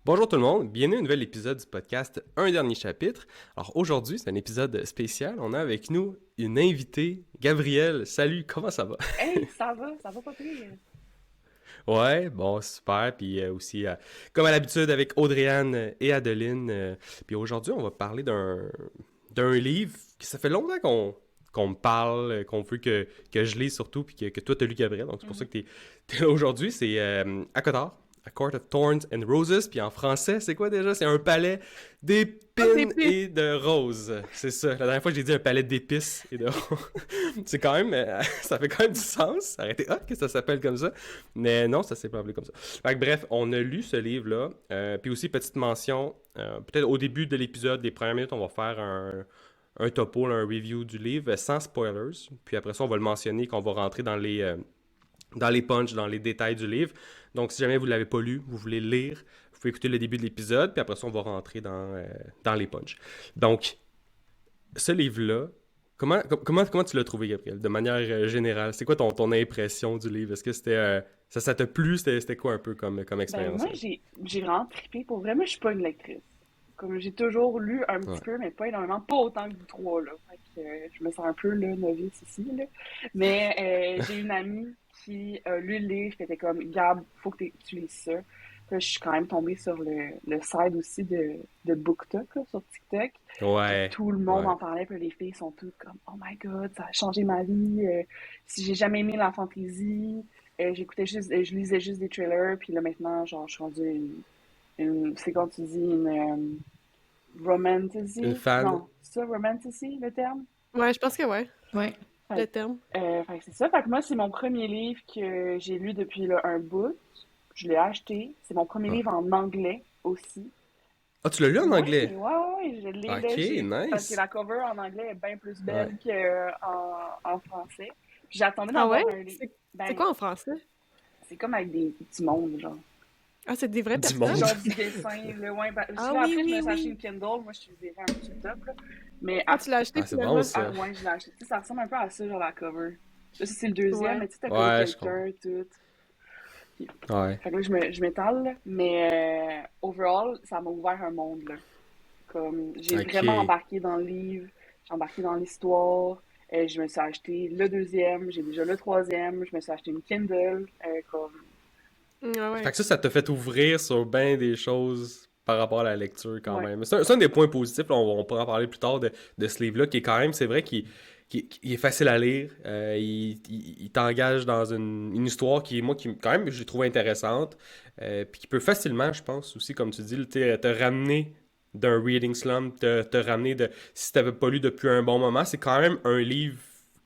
Bonjour tout le monde, bienvenue à un nouvel épisode du podcast Un dernier chapitre. Alors aujourd'hui, c'est un épisode spécial. On a avec nous une invitée, Gabrielle. Salut, comment ça va? Hey, ça va pas pire. Ouais, bon, super. Puis aussi, comme à l'habitude, avec Audrey-Anne et Adeline. Puis aujourd'hui, on va parler d'un livre qui ça fait longtemps qu'on me parle, qu'on veut que je lise surtout, puis que toi, t'as lu, Gabrielle. Donc c'est pour ça Mhm. que t'es là aujourd'hui. C'est À Cotard. A Court of Thorns and Roses, puis en français, c'est quoi déjà? C'est un palais Ah, des d'épines pistes! et de roses. C'est ça. La dernière fois, j'ai dit un palais d'épices et de roses. C'est quand même... ça fait quand même du sens. Ça aurait été hot que ça s'appelle comme ça. Mais non, ça s'est pas appelé comme ça. Fait que, bref, on a lu ce livre-là. Puis aussi, petite mention, peut-être au début de l'épisode, les premières minutes, on va faire un topo, là, un review du livre sans spoilers. Puis après ça, on va le mentionner qu'on va rentrer dans les punchs, dans les détails du livre. Donc, si jamais vous ne l'avez pas lu, vous voulez le lire, vous pouvez écouter le début de l'épisode, puis après ça, on va rentrer dans les punchs. Donc, ce livre-là, comment tu l'as trouvé, Gabriel, de manière générale? C'est quoi ton impression du livre? Est-ce que ça t'a plu? C'était quoi un peu comme Ben, expérience? moi, j'ai vraiment trippé. Pour vrai, moi, je suis pas une lectrice. Comme j'ai toujours lu un petit Ouais. peu, mais pas énormément, pas autant que vous trois, là. Fait que je me sens un peu, là, novice ici, là. Mais j'ai une amie qui a lu le livre, qui était comme, Gab, faut que tu lises ça. Puis là, je suis quand même tombée sur le side aussi de BookTok, là, sur TikTok. Puis Ouais, tout le monde ouais. en parlait, puis les filles sont toutes comme Oh my God, ça a changé ma vie. Si j'ai jamais aimé la fantasy, je lisais juste des trailers, puis là maintenant, genre, je suis rendue c'est quand tu dis une Une romantasy? fan? Non, c'est ça, romantasy, le terme? Ouais, je pense que ouais, Ouais. le Fait, terme. fait que c'est ça. Fait que moi, c'est mon premier livre que j'ai lu depuis là, un bout. Je l'ai acheté. C'est mon premier Ouais. livre en anglais aussi. Ah, tu l'as lu en Ouais, anglais? ouais, je l'ai là, Ok, parce que nice. la cover en anglais est bien plus Ouais. belle qu'en français. Puis j'attendais Ah ouais? d'avoir un livre. C'est Ben, quoi en français? c'est comme avec du monde, genre. Ah, c'est des vraies Du C'est monde. personnes? genre du dessin, là, ouais. Ben, Ah là, oui, après, je me oui, suis acheté une oui. Kindle. Moi, je suis des un petit top, là. Mais, Ah, tu l'as acheté Ah, c'est bon finalement? ah, ça. ouais, je l'ai acheté. Tu sais, ça ressemble un peu à ça, genre la cover. Là, ça, c'est le deuxième, Ouais. mais tu sais, t'as comme Ouais, je comprends. quelqu'un, tout. Puis, Ouais. fait que là, je m'étale, là. Mais, overall, ça m'a ouvert un monde, là. Comme, j'ai vraiment Ok. embarqué dans le livre, j'ai embarqué dans l'histoire. Je me suis acheté le deuxième, j'ai déjà le troisième, je me suis acheté une Kindle. Comme, Ah Fait ouais. que ça t'a fait ouvrir sur bien des choses par rapport à la lecture quand ouais. même. C'est un des points positifs, là, on pourra en parler plus tard de ce livre-là, qui est quand même, c'est vrai qu'il est facile à lire. Il t'engage dans une histoire quand même, j'ai trouvé intéressante. Puis qui peut facilement, je pense, aussi, comme tu dis, te ramener d'un reading slump, te ramener si t'avais pas lu depuis un bon moment, c'est quand même un livre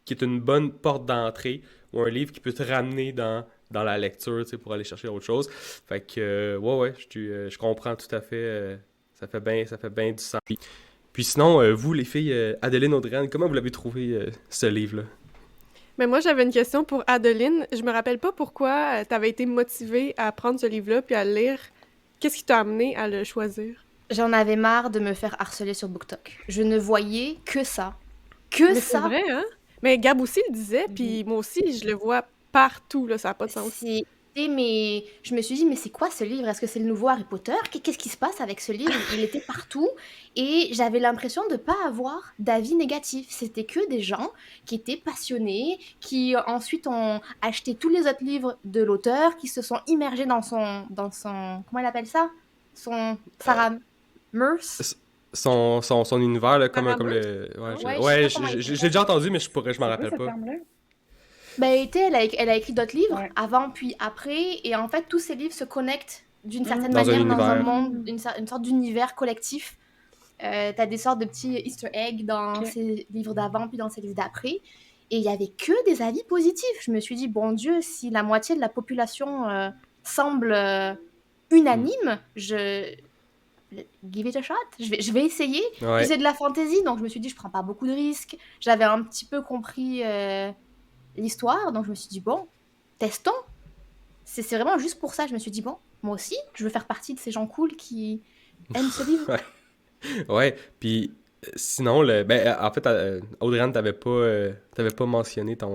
qui est une bonne porte d'entrée ou un livre qui peut te ramener dans la lecture, tu sais, pour aller chercher autre chose. Fait que, ouais, je comprends tout à fait. Ça fait bien du sens. Puis sinon, vous, les filles, Adeline, Audrey, comment vous l'avez trouvé, ce livre-là? Mais moi, j'avais une question pour Adeline. Je me rappelle pas pourquoi t'avais été motivée à prendre ce livre-là puis à le lire. Qu'est-ce qui t'a amené à le choisir? J'en avais marre de me faire harceler sur BookTok. Je ne voyais que ça. Que Mais c'est ça. vrai, hein? Mais Gab aussi le disait, Mais puis moi aussi, je le vois partout, là, ça n'a pas de sens. mais je me suis dit, mais c'est quoi ce livre? Est-ce que c'est le nouveau Harry Potter? Qu'est-ce qui se passe avec ce livre? Il était partout et j'avais l'impression de ne pas avoir d'avis négatif. C'était que des gens qui étaient passionnés, qui ensuite ont acheté tous les autres livres de l'auteur, qui se sont immergés dans son, comment elle appelle ça? Sarah Merce? S- son univers, là, comme Paramount? le. Ouais, Non? Ouais, je sais ouais pas comment il dit j'ai ça. déjà entendu, mais je m'en C'est quoi rappelle ce pas. terme-là? Ben, tu sais, elle a écrit d'autres livres, Ouais. avant puis après, et en fait, tous ces livres se connectent d'une certaine Dans un manière dans un univers. monde, Mm. une sorte d'univers collectif. T'as des sortes de petits easter eggs dans Ok. ces livres d'avant puis dans ces livres d'après. Et il y avait que des avis positifs. Je me suis dit, bon Dieu, si la moitié de la population semble Hmm. unanime, give it a shot. Je vais essayer. Puis Ouais. c'est de la fantasy, donc je me suis dit, je prends pas beaucoup de risques. J'avais un petit peu compris l'histoire, donc je me suis dit, bon, testons. C'est vraiment juste pour ça. Je me suis dit, bon, moi aussi, je veux faire partie de ces gens cool qui aiment ce livre. Ouais. Ouais. Puis sinon, en fait, Audrey, t'avais pas mentionné si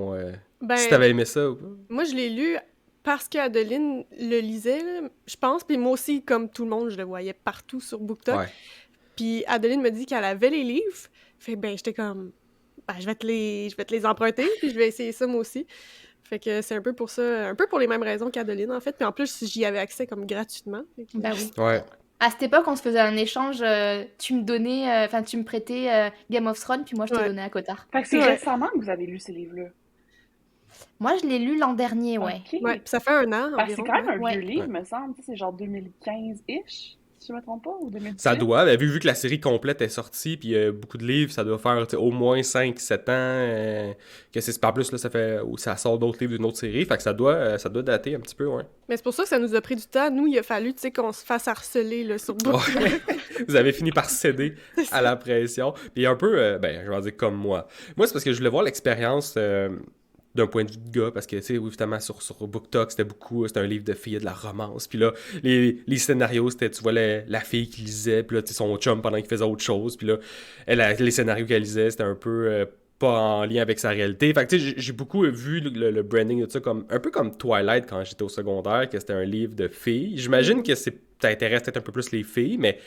Ben, t'avais aimé ça ou pas. moi, je l'ai lu parce qu'Adeline le lisait, là, je pense, puis moi aussi, comme tout le monde, je le voyais partout sur BookTok. Ouais. Puis Adeline me dit qu'elle avait les livres. Fait ben, j'étais comme, ben, je vais te les emprunter, puis je vais essayer ça moi aussi. Fait que c'est un peu pour ça, un peu pour les mêmes raisons qu'Adeline, en fait. Puis en plus, j'y avais accès comme gratuitement. Fait que- Ben oui. Ouais. À cette époque, on se faisait un échange. Tu me donnais, enfin, tu me prêtais Game of Thrones, puis moi, je te Ouais. donnais à Cotard. Fait que c'est Ouais. récemment que vous avez lu ces livres-là. Moi, je l'ai lu l'an dernier, ouais. Ok. Ouais, puis ça fait 1 an Parce que c'est environ. quand même un ouais. vieux livre, Ouais. me semble. Tu sais, c'est genre 2015-ish, si je me trompe pas, ou 2018. Ça doit, mais vu que la série complète est sortie, puis beaucoup de livres, ça doit faire au moins 5-7 ans, que c'est pas plus, là, ça fait, ou ça sort d'autres livres d'une autre série, fait que ça doit dater un petit peu, ouais. Mais c'est pour ça que ça nous a pris du temps. Nous, il a fallu, tu sais, qu'on se fasse harceler là, sur BookTok. Ouais. Vous avez fini par céder à la pression, puis un peu, ben, je vais dire comme moi. Moi, c'est parce que je voulais voir l'expérience d'un point de vue de gars, parce que, tu sais, oui, évidemment, sur BookTok, c'était un livre de filles, de la romance, puis là, les scénarios, c'était, tu vois, la fille qui lisait, puis là, tu sais, son chum pendant qu'il faisait autre chose, puis là, les scénarios qu'elle lisait, c'était un peu pas en lien avec sa réalité. Fait que, tu sais, j'ai beaucoup vu le branding de ça, comme, un peu comme Twilight quand j'étais au secondaire, que c'était un livre de filles. J'imagine que ça intéresse peut-être un peu plus les filles, mais...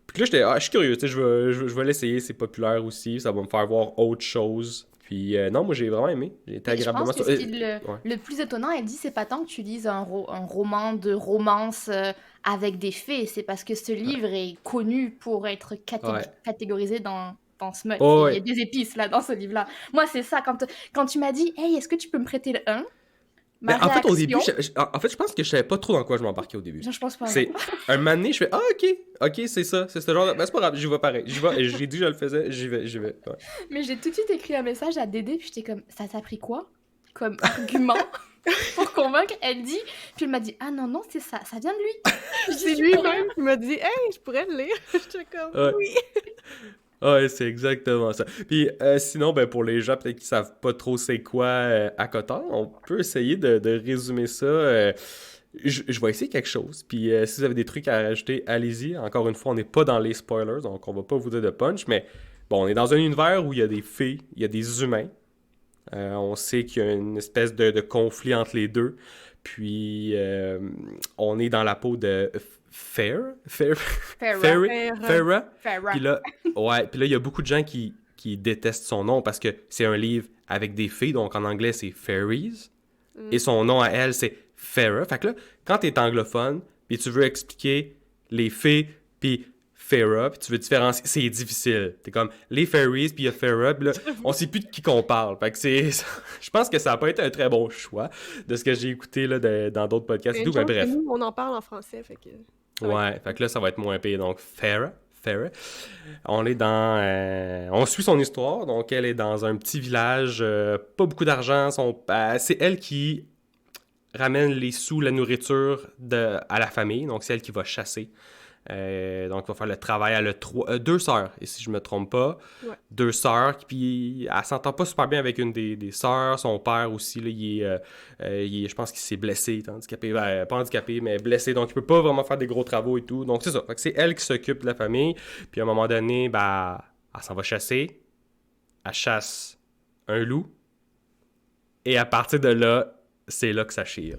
Puis là, je suis curieux, tu sais, je vais l'essayer, c'est populaire aussi, ça va me faire voir autre chose. Puis non, moi j'ai vraiment aimé, j'ai été Et je agréablement... pense que ce qui ouais. le plus étonnant, elle dit, c'est pas tant que tu lises un roman de romance avec des faits, c'est parce que ce livre est connu pour être Ouais. catégorisé dans Smut. Oh, Il y a des épices là dans ce livre-là. Moi, c'est ça. Quand tu m'as dit, hey, est-ce que tu peux me prêter le 1? Ma Ben, en fait, au réaction, début, en fait, je pense que je savais pas trop dans quoi je m'embarquais au début. je pense pas. C'est un moment donné, je fais, ah, ok, c'est ça, c'est ce genre de... Ben, c'est pas grave, j'y vais pareil, j'y vais, et j'ai dit que je le faisais, j'y vais, ouais. Mais j'ai tout de suite écrit un message à Dédé, puis j'étais comme, ça t'a pris quoi comme argument pour convaincre? Elle dit, puis elle m'a dit, ah non, c'est ça vient de lui. C'est lui-même qui m'a dit « Hey, je pourrais le lire! » J'étais comme Ouais. « Oui! Ouais, c'est exactement ça. Puis sinon, ben, pour les gens peut-être qui savent pas trop c'est quoi à Cotard, on peut essayer de résumer ça. Je vais essayer quelque chose. Puis si vous avez des trucs à rajouter, allez-y. Encore une fois, on n'est pas dans les spoilers, donc on va pas vous dire de punch. Mais bon, on est dans un univers où il y a des fées, il y a des humains. On sait qu'il y a une espèce de conflit entre les deux. Puis on est dans la peau de Farah. Farah. Puis là, il y a beaucoup de gens qui détestent son nom parce que c'est un livre avec des fées, donc en anglais c'est fairies, et son nom à elle c'est Farah. Fait que là, quand t'es anglophone, puis tu veux expliquer les fées, puis Farah, puis tu veux différencier, c'est difficile. T'es comme les fairies, puis il y a Farah, puis là, on sait plus de qui qu'on parle. Fait que je pense que ça a pas été un très bon choix de ce que j'ai écouté là, dans d'autres podcasts et tout, mais bref. Nous, on en parle en français, fait que... Ouais, fait que là, ça va être moins pire. Donc, Farah. On est dans... on suit son histoire. Donc, elle est dans un petit village, pas beaucoup d'argent. C'est elle qui ramène les sous, la nourriture à la famille. Donc, c'est elle qui va chasser. Donc, il va faire le travail. Elle a deux sœurs, et si je me trompe pas. Ouais. 2 sœurs, puis elle s'entend pas super bien avec une des sœurs. Son père aussi, là, je pense qu'il s'est blessé, handicapé. Ben, pas handicapé, mais blessé. Donc, il peut pas vraiment faire des gros travaux et tout. Donc, c'est ça. Fait que c'est elle qui s'occupe de la famille. Puis, à un moment donné, ben, elle s'en va chasser. Elle chasse un loup. Et à partir de là, c'est là que ça chire.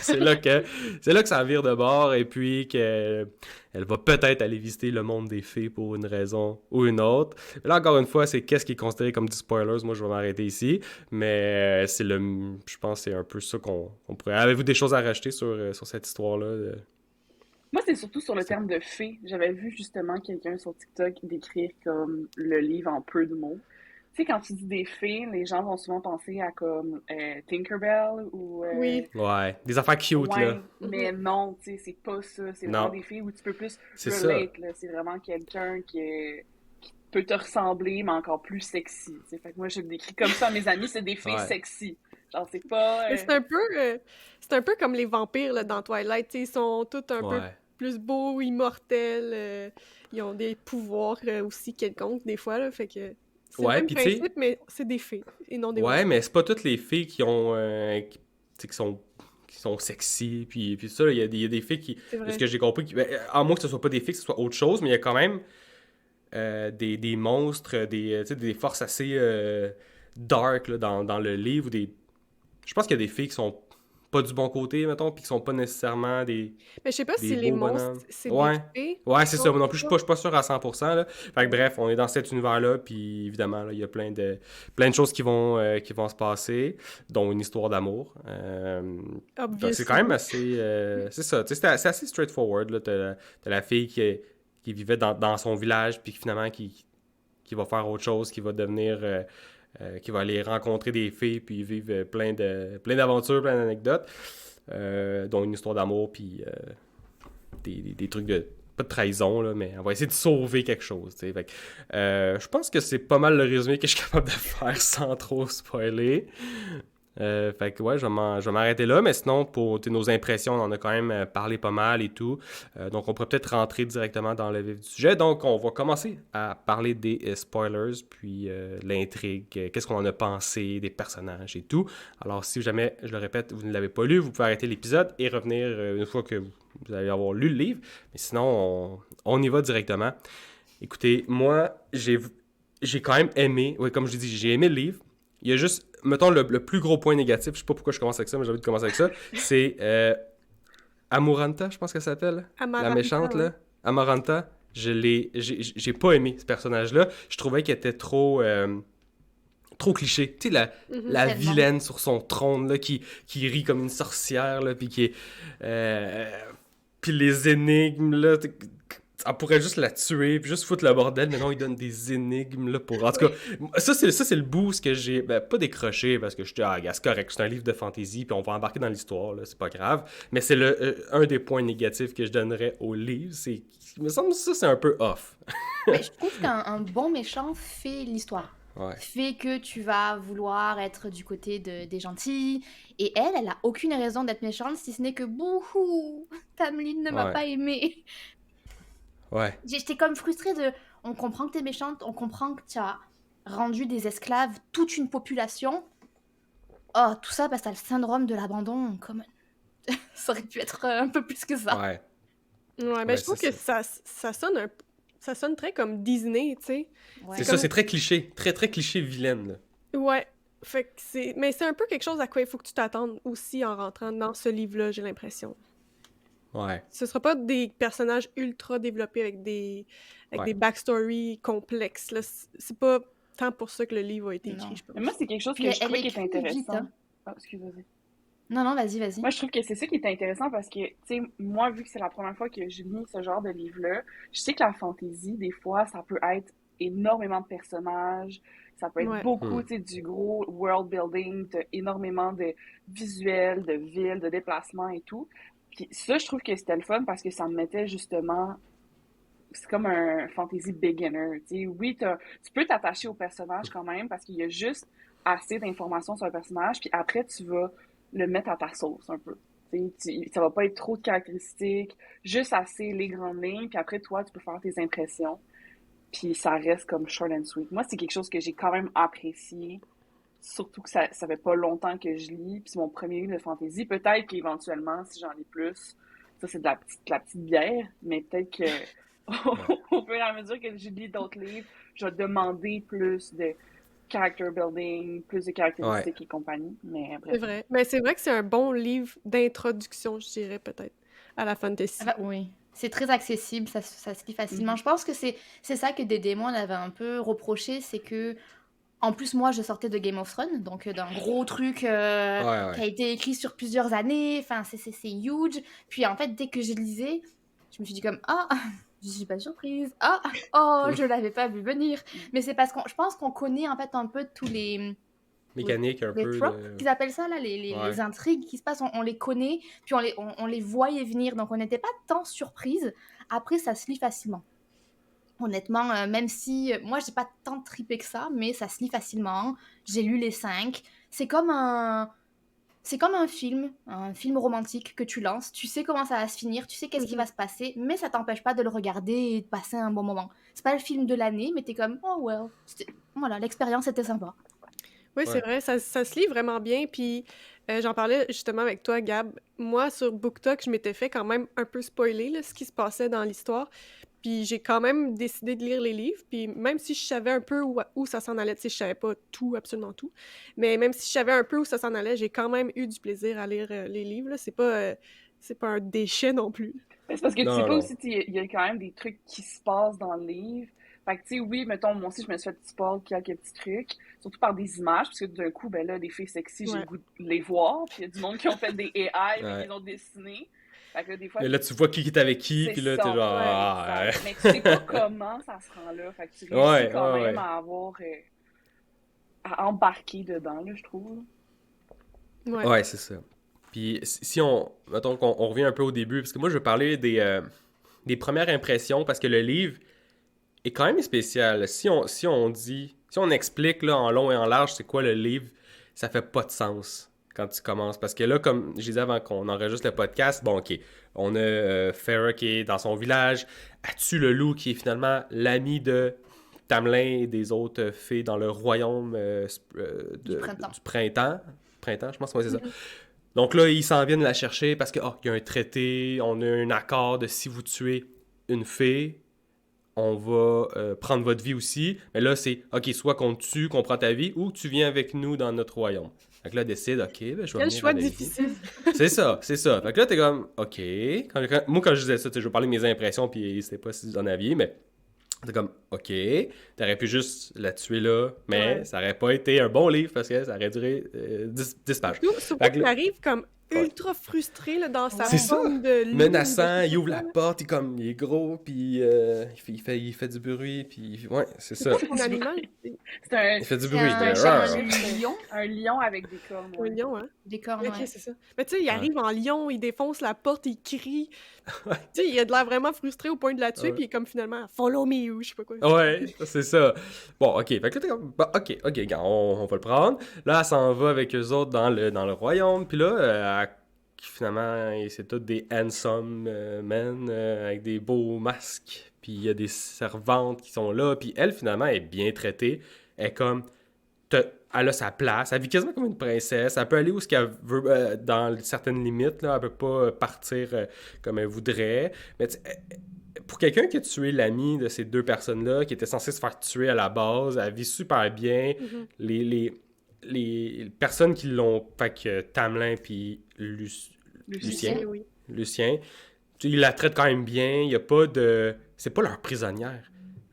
c'est là que ça vire de bord, et puis qu'elle va peut-être aller visiter le monde des fées pour une raison ou une autre. Mais là, encore une fois, c'est qu'est-ce qui est considéré comme du spoilers. Moi, je vais m'arrêter ici. Mais je pense que c'est un peu ça qu'on pourrait... Avez-vous des choses à rajouter sur cette histoire-là? Moi, c'est surtout sur le terme de fée. J'avais vu justement quelqu'un sur TikTok décrire comme le livre en peu de mots. Tu sais, quand tu dis des fées, les gens vont souvent penser à comme Tinkerbell ou... Oui. Ouais, des affaires cute, ouais, là. mais non, tu sais, c'est pas ça. C'est vraiment des filles où tu peux plus C'est relate, là. C'est vraiment quelqu'un qui peut te ressembler, mais encore plus sexy. T'sais. Fait que moi, je le décris comme ça à mes amis, c'est des filles sexy. Genre, c'est pas... Mais c'est un peu comme les vampires là, dans Twilight. T'sais, ils sont tous un peu plus beaux, immortels. Ils ont des pouvoirs aussi quelconques, des fois. Là, fait que... C'est le même principe, mais c'est des fées et non des ouais, mais c'est pas toutes les filles qui ont qui sont sexy, puis ça, il y a des filles qui, de ce que j'ai compris, à moins que ce soit pas des filles, que ce soit autre chose, mais il y a quand même des monstres, des forces assez dark là, dans le livre. Je pense qu'il y a des filles qui sont pas du bon côté, mettons, puis qui sont pas nécessairement Mais je sais pas si des les beaux monstres, bonhommes. c'est Ouais. des fées. Ouais, c'est ça. Moi non plus, Ça. je suis pas sûr à 100%, là. Fait que bref, on est dans cet univers-là, puis évidemment, là, il y a plein de choses qui vont se passer, dont une histoire d'amour. Donc c'est quand même assez... c'est ça, tu sais, c'est assez straightforward, là. T'as la fille qui vivait dans son village, puis finalement, qui va faire autre chose, qui va devenir... qui va aller rencontrer des filles, puis vivre plein d'aventures, plein d'anecdotes, dont une histoire d'amour, puis des trucs de... Pas de trahison, là, mais on va essayer de sauver quelque chose, tu sais. Fait que, je pense que c'est pas mal le résumé que je suis capable de faire sans trop spoiler. Fait que ouais, je vais m'arrêter là, mais sinon, pour nos impressions, on en a quand même parlé pas mal et tout. Donc, on pourrait peut-être rentrer directement dans le vif du sujet. Donc, on va commencer à parler des spoilers, puis l'intrigue, qu'est-ce qu'on en a pensé, des personnages et tout. Alors, si jamais, je le répète, vous ne l'avez pas lu, vous pouvez arrêter l'épisode et revenir une fois que vous allez avoir lu le livre. Mais sinon, on y va directement. Écoutez, moi, j'ai quand même aimé, oui, comme je dis, j'ai aimé le livre. Il y a juste, mettons, le plus gros point négatif, je sais pas pourquoi je commence avec ça, mais j'ai envie de commencer avec ça, c'est Amaranta, je pense qu'elle s'appelle, Amaranta, la méchante, ouais. là. Amaranta, j'ai pas aimé ce personnage-là. Je trouvais qu'elle était trop cliché. Tu sais, la Tellement. vilaine sur son trône, là, qui rit comme une sorcière, là, puis qui est... puis les énigmes, là... On pourrait juste la tuer, puis juste foutre le bordel, mais non, il donne des énigmes, là, pour... En tout cas, ça, c'est le boost que j'ai... Ben, pas décroché, parce que je dis, gars, c'est correct, c'est un livre de fantasy, puis on va embarquer dans l'histoire, là, c'est pas grave. Mais c'est un des points négatifs que je donnerais au livre, c'est... Il me semble que ça, c'est un peu off. Mais je trouve qu'un bon méchant fait l'histoire. Ouais. Fait que tu vas vouloir être du côté des gentils. Et elle a aucune raison d'être méchante, si ce n'est que bouhou, Tamlin ne m'a pas aimée. Ouais. J'étais comme frustrée de... On comprend que t'es méchante, on comprend que tu as rendu des esclaves toute une population. Oh, tout ça parce que t'as le syndrome de l'abandon. Comme... ça aurait pu être un peu plus que ça. Ouais. Ouais, mais je trouve que ça sonne très comme Disney, tu sais. Ouais. C'est ça, c'est très cliché. Très, très cliché vilaine, là. Ouais. Fait que mais c'est un peu quelque chose à quoi il faut que tu t'attendes aussi en rentrant dans ce livre-là, j'ai l'impression. Ouais. Ce sera pas des personnages ultra développés avec des backstories complexes, là. C'est pas tant pour ça que le livre a été écrit, je pense. Mais moi, c'est quelque chose que je trouvais qui est intéressant. Vite, hein? Oh, excuse-moi. Non, vas-y. Moi, je trouve que c'est ça qui est intéressant parce que, tu sais, moi, vu que c'est la première fois que je lis ce genre de livre-là, je sais que la fantasy, des fois, ça peut être énormément de personnages, ça peut être beaucoup, tu sais, du gros world building, énormément de visuels, de villes, de déplacements et tout. Puis ça, je trouve que c'était le fun parce que ça me mettait justement... C'est comme un fantasy beginner, tu sais. Oui, tu peux t'attacher au personnage quand même parce qu'il y a juste assez d'informations sur le personnage, puis après, tu vas le mettre à ta sauce un peu. Ça va pas être trop de caractéristiques, juste assez les grandes lignes, puis après, toi, tu peux faire tes impressions, puis ça reste comme short and sweet. Moi, c'est quelque chose que j'ai quand même apprécié, surtout que ça fait pas longtemps que je lis, puis c'est mon premier livre de fantasy. Peut-être qu'éventuellement, si j'en ai plus, ça, c'est de la petite bière, mais peut-être que au fur et à mesure que je lis d'autres livres, je vais demander plus de character building, plus de caractéristiques et compagnie. Mais bref. C'est vrai. Mais c'est vrai que c'est un bon livre d'introduction, je dirais, peut-être, à la fantasy. Ah bah, oui. C'est très accessible, ça se lit facilement. Je pense que c'est ça que Dédémon avait un peu reproché, c'est que en plus, moi, je sortais de Game of Thrones, donc d'un gros truc qui a été écrit sur plusieurs années. Enfin, c'est huge. Puis en fait, dès que je lisais, je me suis dit comme « Ah, je suis pas surprise. Ah, oh, je l'avais pas vu venir. » Mais c'est parce que je pense qu'on connaît en fait un peu tous les... mécaniques un peu. Les tropes, qu'ils appellent ça, là, les intrigues qui se passent, on les connaît, puis on les voyait venir, donc on n'était pas tant surprise. Après, ça se lit facilement. Honnêtement, même si... moi, j'ai pas tant trippé que ça, mais ça se lit facilement. J'ai lu les 5. C'est comme un film romantique que tu lances. Tu sais comment ça va se finir, tu sais qu'est-ce qui va se passer, mais ça t'empêche pas de le regarder et de passer un bon moment. C'est pas le film de l'année, mais t'es comme, oh well. Voilà, l'expérience était sympa. Oui, c'est vrai, ça se lit vraiment bien, puis j'en parlais justement avec toi, Gab. Moi, sur BookTok, je m'étais fait quand même un peu spoiler là, ce qui se passait dans l'histoire, Puis j'ai quand même décidé de lire les livres, puis même si je savais un peu où ça s'en allait, tu sais, je savais pas tout, absolument tout, mais même si je savais un peu où ça s'en allait, j'ai quand même eu du plaisir à lire les livres, là. C'est pas un déchet non plus. Mais c'est parce que tu sais Non, pas non. aussi, il y a quand même des trucs qui se passent dans le livre. Fait que, tu sais, oui, mettons, moi aussi, je me suis fait spoil quelques petits trucs, surtout par des images, parce que d'un coup, ben là, des filles sexy, j'ai Ouais. le goût de les voir, puis il y a du monde qui ont fait des AI, mais Ouais. qui les ont dessinés. Fait que là, des fois, Et là, tu vois qui est avec qui, c'est puis là, t'es ça. genre... Ouais. Ah, Exact. Mais tu sais pas comment ça se rend là. Fait que tu réussis ouais, quand ouais, même ouais. à avoir... à embarquer dedans, là, je trouve. Ouais. Ouais, c'est ça. Puis si on... Mettons qu'on revient un peu au début, parce que moi, je veux parler des premières impressions, parce que le livre est quand même spécial. Si on dit... Si on explique là, en long et en large c'est quoi le livre, ça fait pas de sens quand tu commences. Parce que là, comme je disais avant qu'on enregistre le podcast, bon, OK, on a Farrah qui est dans son village, elle tue le loup qui est finalement l'ami de Tamlin et des autres fées dans le royaume Du printemps. du printemps. Printemps, je pense que c'est ça. Donc là, ils s'en viennent la chercher parce que il y a un traité, on a un accord de si vous tuez une fée, on va prendre votre vie aussi. Mais là, c'est OK, soit qu'on te tue, qu'on prend ta vie, ou tu viens avec nous dans notre royaume. Fait que là, décide, OK, ben, je vais Quel venir choix avec vous. difficile. C'est ça, c'est ça. Fait que là, t'es comme, OK. Moi, quand je disais ça, je vais parler de mes impressions, puis c'était pas si vous en aviez, mais t'es comme, OK. T'aurais pu juste la tuer là, mais Ouais. ça aurait pas été un bon livre parce que ça aurait duré 10 pages. Surtout Fait que qu'il là- arrive comme Ouais. ultra frustré là, dans sa C'est ça. forme de loup, Menaçant, de il ouvre la ça. porte, il est gros, puis il fait du bruit, puis ouais, c'est ça. C'est quoi son animal? C'est un, Il fait du C'est bruit. un de- lion. un lion avec des cornes. Un Ouais. lion, hein? Des cornes, Ok, ouais. c'est ça. Mais tu sais, il Ouais. arrive en lion, il défonce la porte, il crie. Ouais. Tu sais, il a de l'air vraiment frustré au point de la tuer, Ouais. puis il est comme finalement, follow me, ou je sais pas quoi. Ouais, c'est ça. Bon, OK. Fait que là, t'es comme, bon, OK, gars, on va le prendre. Là, elle s'en va avec eux autres dans le royaume. Puis là, finalement, c'est tous des handsome men avec des beaux masques. Puis il y a des servantes qui sont là. Puis elle, finalement, elle est bien traitée. Elle est comme... Elle a sa place. Elle vit quasiment comme une princesse. Elle peut aller où ce qu'elle veut dans certaines limites. Là. Elle peut pas partir comme elle voudrait. Mais pour quelqu'un qui a tué l'ami de ces deux personnes-là, qui était censé se faire tuer à la base, elle vit super bien. Mhm. Les personnes qui l'ont... Fait que Tamlin puis Lucien. Oui. Lucien, ils la traitent quand même bien. Il y a pas de... C'est pas leur prisonnière.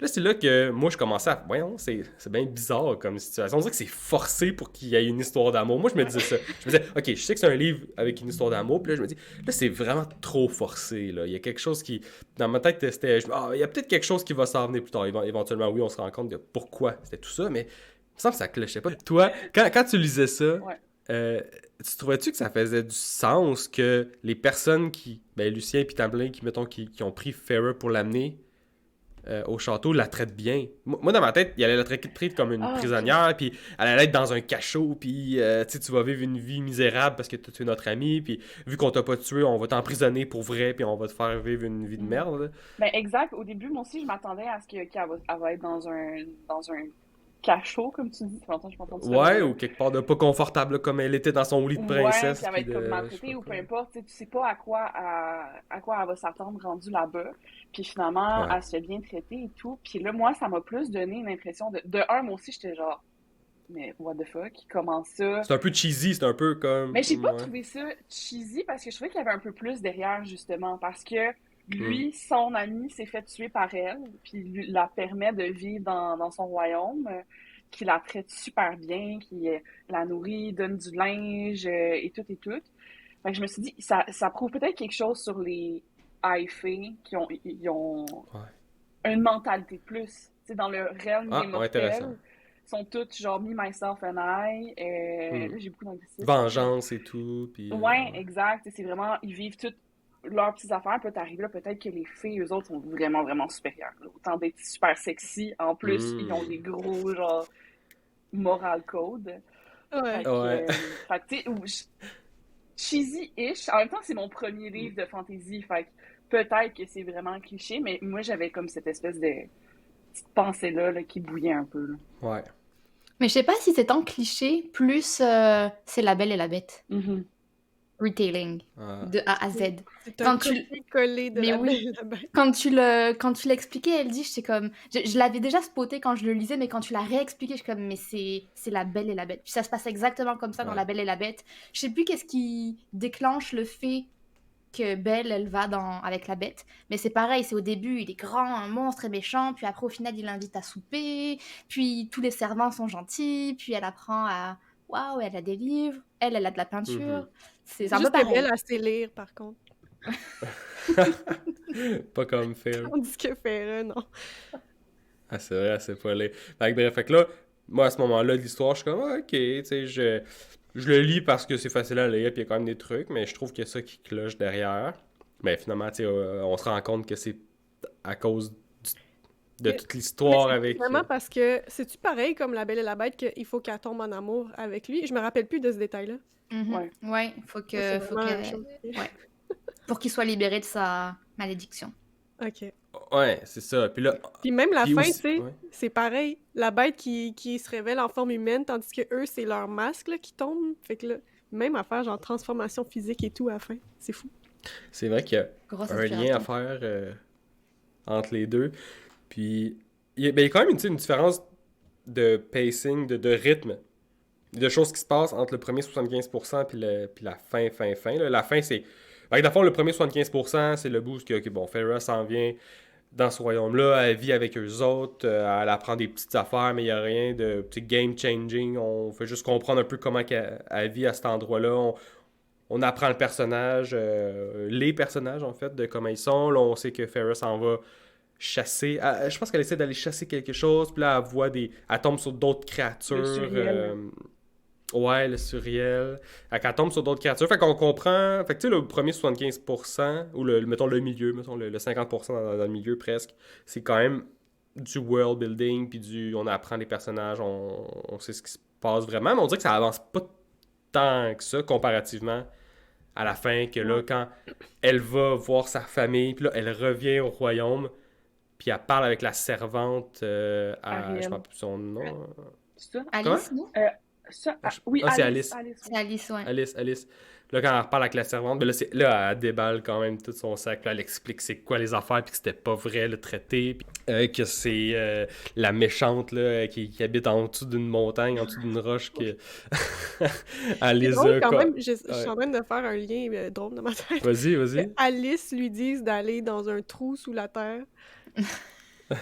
Là, c'est là que moi, je commençais à... Voyons, c'est bien bizarre comme situation. On dirait que c'est forcé pour qu'il y ait une histoire d'amour. Moi, je me disais ça. Je me disais, OK, je sais que c'est un livre avec une histoire d'amour. Puis là, je me dis, là, c'est vraiment trop forcé. Là. Il y a quelque chose qui... Dans ma tête, c'était... il y a peut-être quelque chose qui va s'en venir plus tard. Éventuellement, oui, on se rend compte de pourquoi c'était tout ça. Mais il me semble que ça clochait pas. Toi, quand tu lisais ça... Ouais. Tu trouvais-tu que ça faisait du sens que les personnes qui... Ben, Lucien et Tamlin, qui ont pris Farrah pour l'amener au château, la traitent bien? Moi, dans ma tête, il allait la traiter comme une prisonnière, puis elle allait être dans un cachot, puis tu vas vivre une vie misérable parce que tu es notre ami, puis vu qu'on t'a pas tué, on va t'emprisonner pour vrai, puis on va te faire vivre une vie de merde. Là. Ben, exact. Au début, moi aussi, je m'attendais à ce qu'elle va être dans un cachot, comme tu dis. Ça fait longtemps que je m'entends ça. Ouais, ou quelque part de pas confortable, là, comme elle était dans son lit de princesse. Ouais, puis elle va être comme maltraitée ou peu importe. Tu sais pas à quoi elle va s'attendre rendue là-bas. Puis finalement, elle se fait bien traiter et tout. Puis là, moi, ça m'a plus donné une impression de un, moi aussi, j'étais genre, mais what the fuck, comment ça? C'est un peu cheesy, c'est un peu comme... Mais j'ai pas trouvé ça cheesy parce que je trouvais qu'il y avait un peu plus derrière, justement. Parce que lui, son ami s'est fait tuer par elle, puis lui la permet de vivre dans son royaume, qui la traite super bien, qui la nourrit, donne du linge et tout et tout. Fait que je me suis dit, ça prouve peut-être quelque chose sur les Aifé qui ont une mentalité de plus. Tu sais, dans le realm des mortels, sont toutes genre me, myself and I. Là, j'ai beaucoup d'anglicisme. Vengeance et tout. Puis, ouais, exact. C'est vraiment, ils vivent toutes leurs petites affaires. Peut arriver là, peut-être que les filles, eux autres, sont vraiment, vraiment supérieures. Là. Autant d'être super sexy. En plus, ils ont des gros, genre, moral code. Ouais. Fait que, tu sais, cheesy-ish. En même temps, c'est mon premier livre de fantasy. Fait que peut-être que c'est vraiment cliché, mais moi, j'avais comme cette espèce de petite pensée-là là, qui bouillait un peu. Là. Ouais. Mais je sais pas si c'est tant cliché, plus c'est La Belle et la Bête. Mm-hmm. retelling, Ah. de A à Z. C'est un Quand tu... copier-coller de Mais La oui. Belle et la Bête. Quand tu l'expliquais, elle dit, j'étais comme... Je l'avais déjà spoté quand je le lisais, mais quand tu l'as réexpliqué, je suis comme, mais c'est La Belle et la Bête. Puis ça se passe exactement comme ça dans Ouais. La Belle et la Bête. Je sais plus qu'est-ce qui déclenche le fait que Belle, elle va avec la Bête. Mais c'est pareil, c'est au début, il est grand, un monstre et méchant, puis après, au final, il l'invite à souper, puis tous les servants sont gentils, puis elle apprend à... Waouh, elle a des livres, elle a de la peinture. C'est un peu Juste que pareil. Belle, elle sait lire, par contre. Pas comme Fair. Tandis que Farah, non. Ah, c'est vrai, c'est pas laid. Fait que, bref, fait que là, moi, à ce moment-là de l'histoire, je suis comme, ah, ok, tu sais, je le lis parce que c'est facile à lire, puis il y a quand même des trucs, mais je trouve qu'il y a ça qui cloche derrière. Mais finalement, tu sais, on se rend compte que c'est à cause de Mais- toute l'histoire Mais c'est avec... Vraiment parce que c'est-tu pareil comme La Belle et la Bête qu'il faut qu'elle tombe en amour avec lui? Je me rappelle plus de ce détail-là. Mhm. Ouais. Ouais, faut C'est que... vraiment la même chose. pour qu'il soit libéré de sa malédiction. Ok. Ouais, c'est ça. Puis là... Puis même la puis fin, aussi- tu sais, ouais. c'est pareil. La bête qui se révèle en forme humaine, tandis que eux, c'est leur masque là, qui tombe. Fait que là, même affaire, genre transformation physique et tout à la fin. C'est fou. C'est vrai qu'il y a Grosse un inspiration. lien à faire entre les deux. Puis, il y a quand même une différence de pacing, de rythme, de choses qui se passent entre le premier 75% puis la fin. Là. La fin, c'est... Fait que dans le fond, le premier 75%, c'est le boost que, ok, bon, Farah s'en vient dans ce royaume-là, elle vit avec eux autres, elle apprend des petites affaires, mais il n'y a rien de petit game-changing. On fait juste comprendre un peu comment elle vit à cet endroit-là. On apprend le personnage, les personnages, en fait, de comment ils sont. Là, on sait que Farah s'en va chasser. Je pense qu'elle essaie d'aller chasser quelque chose, puis là, elle voit elle tombe sur d'autres créatures. Le surréel. Ouais, le surréel. Fait qu'elle tombe sur d'autres créatures. Fait qu'on comprend. Fait que tu sais, le premier 75%, ou mettons le milieu, mettons le 50% dans le milieu presque, c'est quand même du world building, puis on apprend les personnages, on sait ce qui se passe vraiment, mais on dirait que ça avance pas tant que ça comparativement à la fin, que là, quand elle va voir sa famille, puis là, elle revient au royaume, puis elle parle avec la servante, je Ariel. me rappelle plus son nom. C'est ça? Alice, non? Ça? Oui, Ah, c'est Alice. Alice. C'est Alice, ouais. Alice. Là, quand elle parle avec la servante, ben là, elle déballe quand même tout son sac. Là, elle explique c'est quoi les affaires, puis que c'était pas vrai le traité, puis que c'est la méchante là, qui habite en dessous d'une montagne, en dessous d'une roche, que elle les drôle, a... quand quoi. même, je suis en train de faire un lien drôle dans ma tête. Vas-y. Que Alice lui dise d'aller dans un trou sous la terre.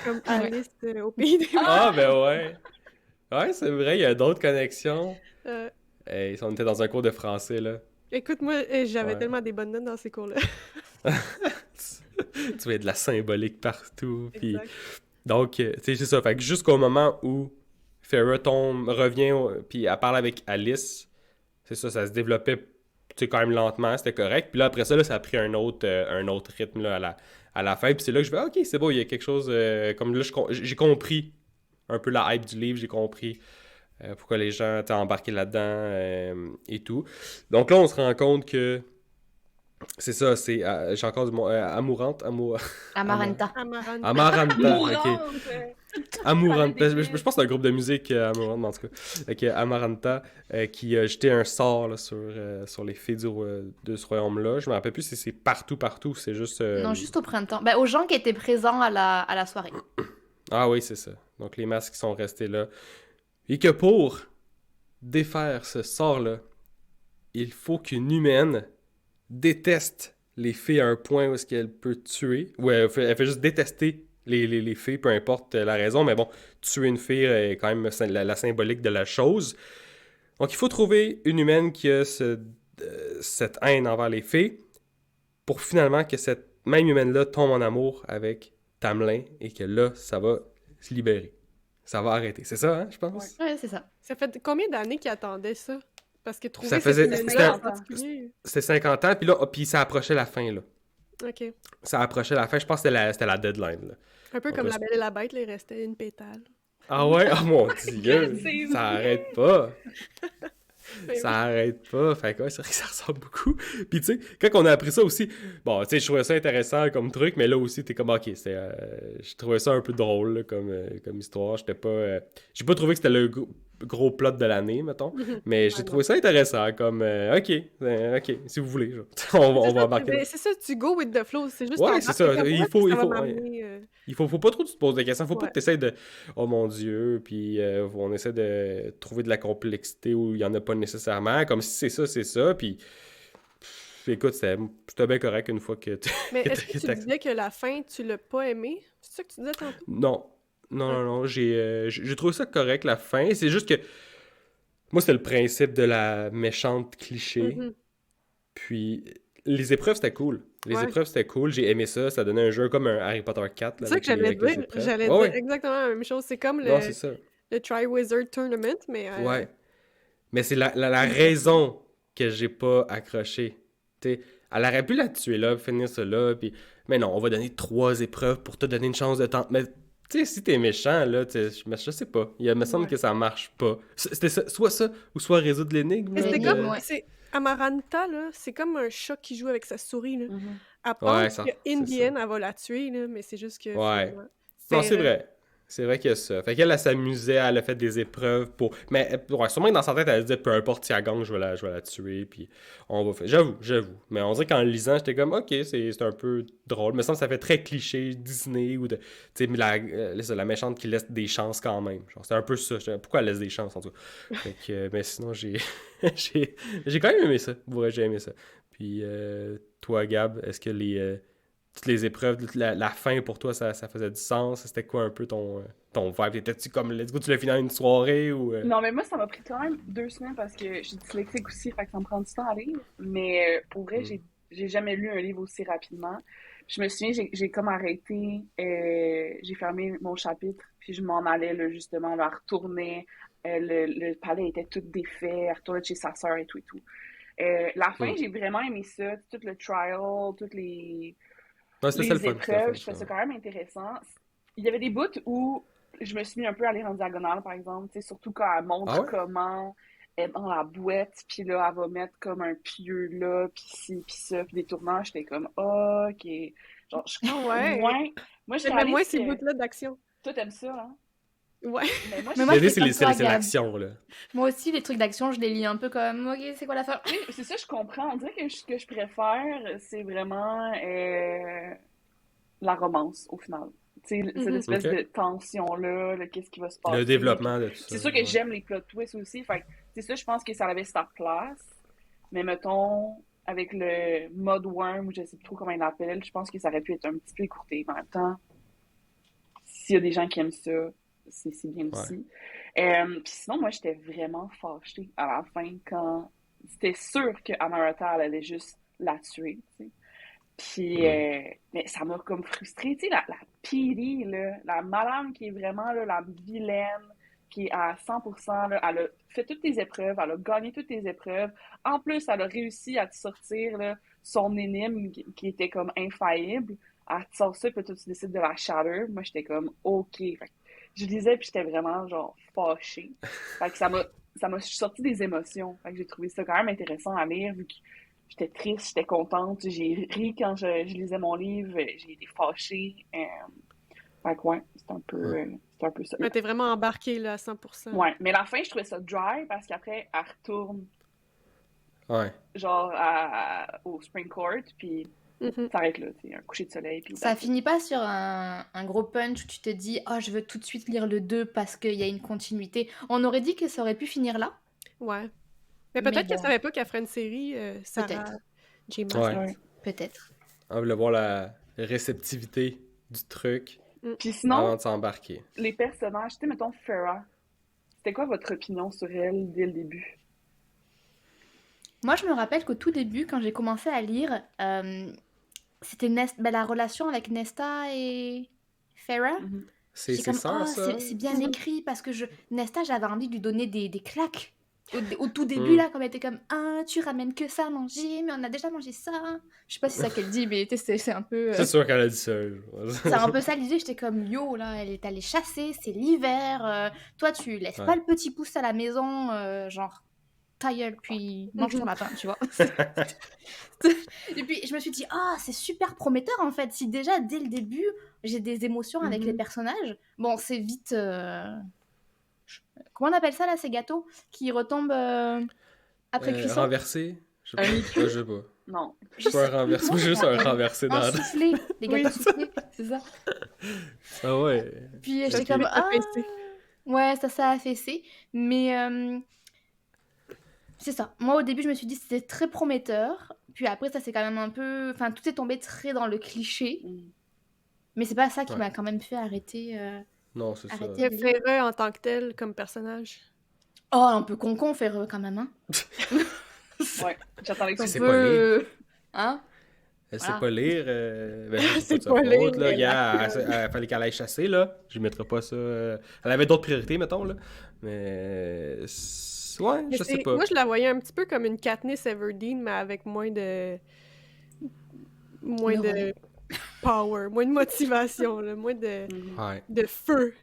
Comme Alice au pays des Ah, ben ouais. Ouais, c'est vrai, il y a d'autres connexions. Euh, Hey, on était dans un cours de français, là. Écoute, moi, j'avais Ouais. tellement des bonnes notes dans ces cours-là. Tu vois, de la symbolique partout, puis... Exact. Donc, tu sais, c'est ça. Fait que jusqu'au moment où Farah revient, puis elle parle avec Alice, c'est ça se développait, tu sais, quand même lentement, c'était correct. Puis là, après ça, là, ça a pris un autre rythme, là, à la fin. Puis c'est là que je fais, OK, c'est bon, il y a quelque chose... comme là, j'ai compris un peu la hype du livre, j'ai compris pourquoi les gens étaient embarqués là-dedans et tout. Donc là, on se rend compte que c'est ça, c'est... j'ai encore du mot... Amaranta. Amaranta. Amarante. Amaranta, ok. Amaranta. Fallait Je pense que c'est un groupe de musique Amaranta, en tout cas. Fait que Amaranta qui a jeté un sort là, sur les fées de ce royaume-là. Je me rappelle plus si c'est partout, c'est juste... Non, juste au printemps. Ben, aux gens qui étaient présents à la soirée. Ah oui, c'est ça. Donc les masques qui sont restés là. Et que pour défaire ce sort-là, il faut qu'une humaine déteste les fées à un point où est-ce qu'elle peut tuer. Ou elle fait juste détester les fées, peu importe la raison. Mais bon, tuer une fée est quand même la symbolique de la chose. Donc il faut trouver une humaine qui a cette haine envers les fées pour finalement que cette même humaine-là tombe en amour avec Tamlin et que là, ça va se libérer. Ça va arrêter. C'est ça, hein, je pense? Ouais, c'est ça. Ça fait combien d'années qu'ils attendaient ça? Parce que trouver Ça faisait- cette c'était- humaine en particulier... C'était 50 ans, puis là, puis ça approchait la fin, là. OK. Ça approchait la fin, je pense que c'était la deadline, là. Un peu On comme va La Belle et la Bête, là, il restait une pétale. Ah ouais? Oh mon Dieu! C'est Ça vrai. arrête pas! Ben Ça arrête pas. Fait que ouais, c'est vrai que ça ressemble beaucoup. Puis tu sais, quand on a appris ça aussi, bon, tu sais, je trouvais ça intéressant comme truc, mais là aussi, t'es comme, ok, je trouvais ça un peu drôle là, comme histoire. J'ai pas trouvé que c'était gros plot de l'année, mettons. Mhm. Mais j'ai trouvé ça intéressant, comme, OK, si vous voulez, genre. on va embarquer. C'est ça, tu go with the flow. C'est juste Ouais, c'est ça. Il faut, ça va ouais. m'amener. Faut pas trop te poser des questions. Faut pas Ouais. que tu essaies de oh mon Dieu, puis on essaie de trouver de la complexité où il y en a pas nécessairement. Comme si c'est ça, puis écoute, c'était bien correct une fois que Mais que est-ce que tu disais que la fin, tu l'as pas aimé? C'est ça que tu disais tantôt? Non, j'ai trouvé ça correct, la fin. C'est juste que moi, c'était le principe de la méchante cliché. Mhm. Puis les épreuves, c'était cool. Les épreuves, c'était cool. J'ai aimé ça. Ça donnait un jeu comme un Harry Potter 4. C'est Là, ça avec que j'allais avec les dire. épreuves. J'allais Ouais, dire exactement la même chose. C'est comme non, c'est ça. le Triwizard Tournament, mais... Ouais. Mais c'est la raison que j'ai pas accroché. T'sais, elle aurait pu la tuer là, finir ça là, puis... Mais non, on va donner 3 épreuves pour te donner une chance de temps. Mais tu sais, si t'es méchant, là, je sais pas. Il me semble que ça marche pas. C'était soit ça, ou soit résoudre l'énigme. Mais là, c'était de- comme... Ouais. c'est Amaranta, là, c'est comme un chat qui joue avec sa souris, là. Mhm. À part Ouais, que ça, in c'est the ça. end, elle va la tuer, là, mais c'est juste que... Ouais. finalement, Non, c'est là. vrai. C'est vrai qu'il y a ça. Fait qu'elle, elle s'amusait, elle a fait des épreuves pour... Mais ouais, sûrement que dans sa tête, elle se disait, peu importe si elle gagne, je vais la tuer, puis on va faire... J'avoue. Mais on dirait qu'en le lisant, j'étais comme, OK, c'est un peu drôle. Mais ça fait très cliché Disney, ou de... Tu sais, la méchante qui laisse des chances quand même. Genre, c'est un peu ça. Pourquoi elle laisse des chances, en tout cas? Fait que, mais sinon, j'ai quand même aimé ça. Ouais, j'ai aimé ça. Puis, toi, Gab, est-ce que toutes les épreuves, la fin pour toi, ça faisait du sens? C'était quoi un peu ton vibe? Étais-tu comme, let's go, tu l'as fini en une soirée ou... Non, mais moi, ça m'a pris quand même 2 semaines parce que je suis dyslexique aussi, fait que ça me prend du temps à lire. Mais pour vrai, j'ai jamais lu un livre aussi rapidement. Je me souviens, j'ai comme arrêté, j'ai fermé mon chapitre, puis je m'en allais là, justement, là, elle retournait, le palais était tout défait, elle retournait chez sa sœur et tout et tout. La fin, Hmm. j'ai vraiment aimé ça, tout le trial, toutes les Ouais, c'était ça le les fun. C'était le fun, épreuves, je trouvais ça quand même intéressant. Il y avait des bouts où je me suis mis un peu à aller en diagonale, par exemple, tu sais, surtout quand elle montre Ah ouais? comment elle est dans la boîte, puis là, elle va mettre comme un pieu là, puis ci, puis ça, puis des tournages, j'étais comme, oh, OK. Genre, Ah ouais! moi, je J'aimais moins réalise ces que bouts-là d'action. toi, t'aimes ça, hein? Ouais. Mais moi, Mais je... moi, L'idée, c'est comme toi, c'est Gab. l'action, là. Moi aussi, les trucs d'action, je les lis un peu comme, ok, c'est quoi la fin? Oui, c'est ça, je comprends. On dirait que ce que je préfère, c'est vraiment la romance, au final. Tu sais, cette Mhm. espèce Ok. de tension-là, qu'est-ce qui va se passer. Le développement de tout ça. C'est sûr que ouais. j'aime les plot twists aussi. Fait que, c'est ça, je pense que ça avait sa place. Mais mettons, avec le mode worm, ou je sais plus trop comment il l'appelle, je pense que ça aurait pu être un petit peu écourté. Mais en même temps, s'il y a des gens qui aiment ça, c'est bien aussi. Puis sinon, moi, j'étais vraiment fâchée à la fin quand c'était sûr que Amaranta, elle allait juste la tuer, tu sais. Puis, mais ça m'a comme frustrée, tu sais, la Piri, là, la madame qui est vraiment là, la vilaine, qui est à 100%, là, elle a fait toutes tes épreuves, elle a gagné toutes tes épreuves. En plus, elle a réussi à te sortir là, son énigme qui était comme infaillible. Elle te sort ça, puis toi, tu décides de la shatter. Moi, j'étais comme, OK. Fait que je lisais, puis j'étais vraiment, genre, fâchée. Fait que ça m'a sorti des émotions. Fait que j'ai trouvé ça quand même intéressant à lire, vu que j'étais triste, j'étais contente. J'ai ri quand je lisais mon livre. J'ai été fâchée. Fait que ouais, c'est un peu ça. Mais t'es vraiment embarqué, là, à 100%. Ouais, mais la fin, je trouvais ça dry parce qu'après, elle retourne, Ouais. genre, au Spring Court, puis Mhm. ça arrête là, tu sais, un coucher de soleil, puis Ça that's it. finit pas sur un gros punch où tu te dis, oh, je veux tout de suite lire le 2 parce qu'il y a une continuité. On aurait dit que ça aurait pu finir là. Ouais. Mais Mais peut-être qu'elle bon. savait pas qu'elle ferait une série, Sarah Peut-être. J. Maas. Ouais. Ouais. Peut-être. On voulait voir la réceptivité du truc Puis sinon, avant de s'embarquer. les personnages, tu sais, mettons Farah, c'était quoi votre opinion sur elle dès le début? Moi, je me rappelle qu'au tout début, quand j'ai commencé à lire, c'était la relation avec Nesta et Farah. Mhm. C'est J'ai comme, ça, oh, ça? c'est bien écrit parce que Nesta, j'avais envie de lui donner des claques. Au tout début, là, comme elle était comme, ah, tu ramènes que ça à manger, mais on a déjà mangé ça. Je sais pas si c'est ça qu'elle dit, mais tu sais, c'est un peu. C'est sûr qu'elle a dit ça. C'est un peu ça l'idée, j'étais comme, yo, là, elle est allée chasser, c'est l'hiver. Toi, tu laisses Ouais. pas le petit pouce à la maison, genre, ta gueule, puis mange ton lapin, tu vois. Et puis, je me suis dit, ah, c'est super prometteur, en fait. Si déjà, dès le début, j'ai des émotions avec les personnages, bon, c'est vite Comment on appelle ça, là, ces gâteaux qui retombent après cuisson? Renversé? Je sais pas. Un Ouais, je sais pas. Non. C'est pas un renversé. Moi, j'ai juste un renversé dans Un la... soufflé, les Oui, gâteaux c'est ça. soufflés, c'est ça. Ah ouais. Puis Ok. j'étais comme, Ça ah, fait essayer. ouais, ça a affaissé. Mais c'est ça. Moi, au début, je me suis dit que c'était très prometteur. Puis après, ça c'est quand même un peu... Enfin, tout est tombé très dans le cliché. Mm. Mais c'est pas ça qui Ouais. m'a quand même fait arrêter, Non, c'est ça. arrêter Mais de lire. Ferreux en tant que tel, comme personnage. Oh, un peu con Ferreux quand même, hein. Ouais, j'attendais que Un tu C'est le pas peu... Hein? Elle sait Voilà. pas lire. Ben, c'est C'est pas de sa pas lire, faute, là. mais Gars, elle fallait qu'elle aille chasser, là. Je mettrais pas ça. Elle avait d'autres priorités, mettons, là. Mais. Ouais, Mais je sais pas. moi, je la voyais un petit peu comme une Katniss Everdeen, mais avec moins de Le relais. power, moins de motivation, là, moins Mhm. Ouais. de feu.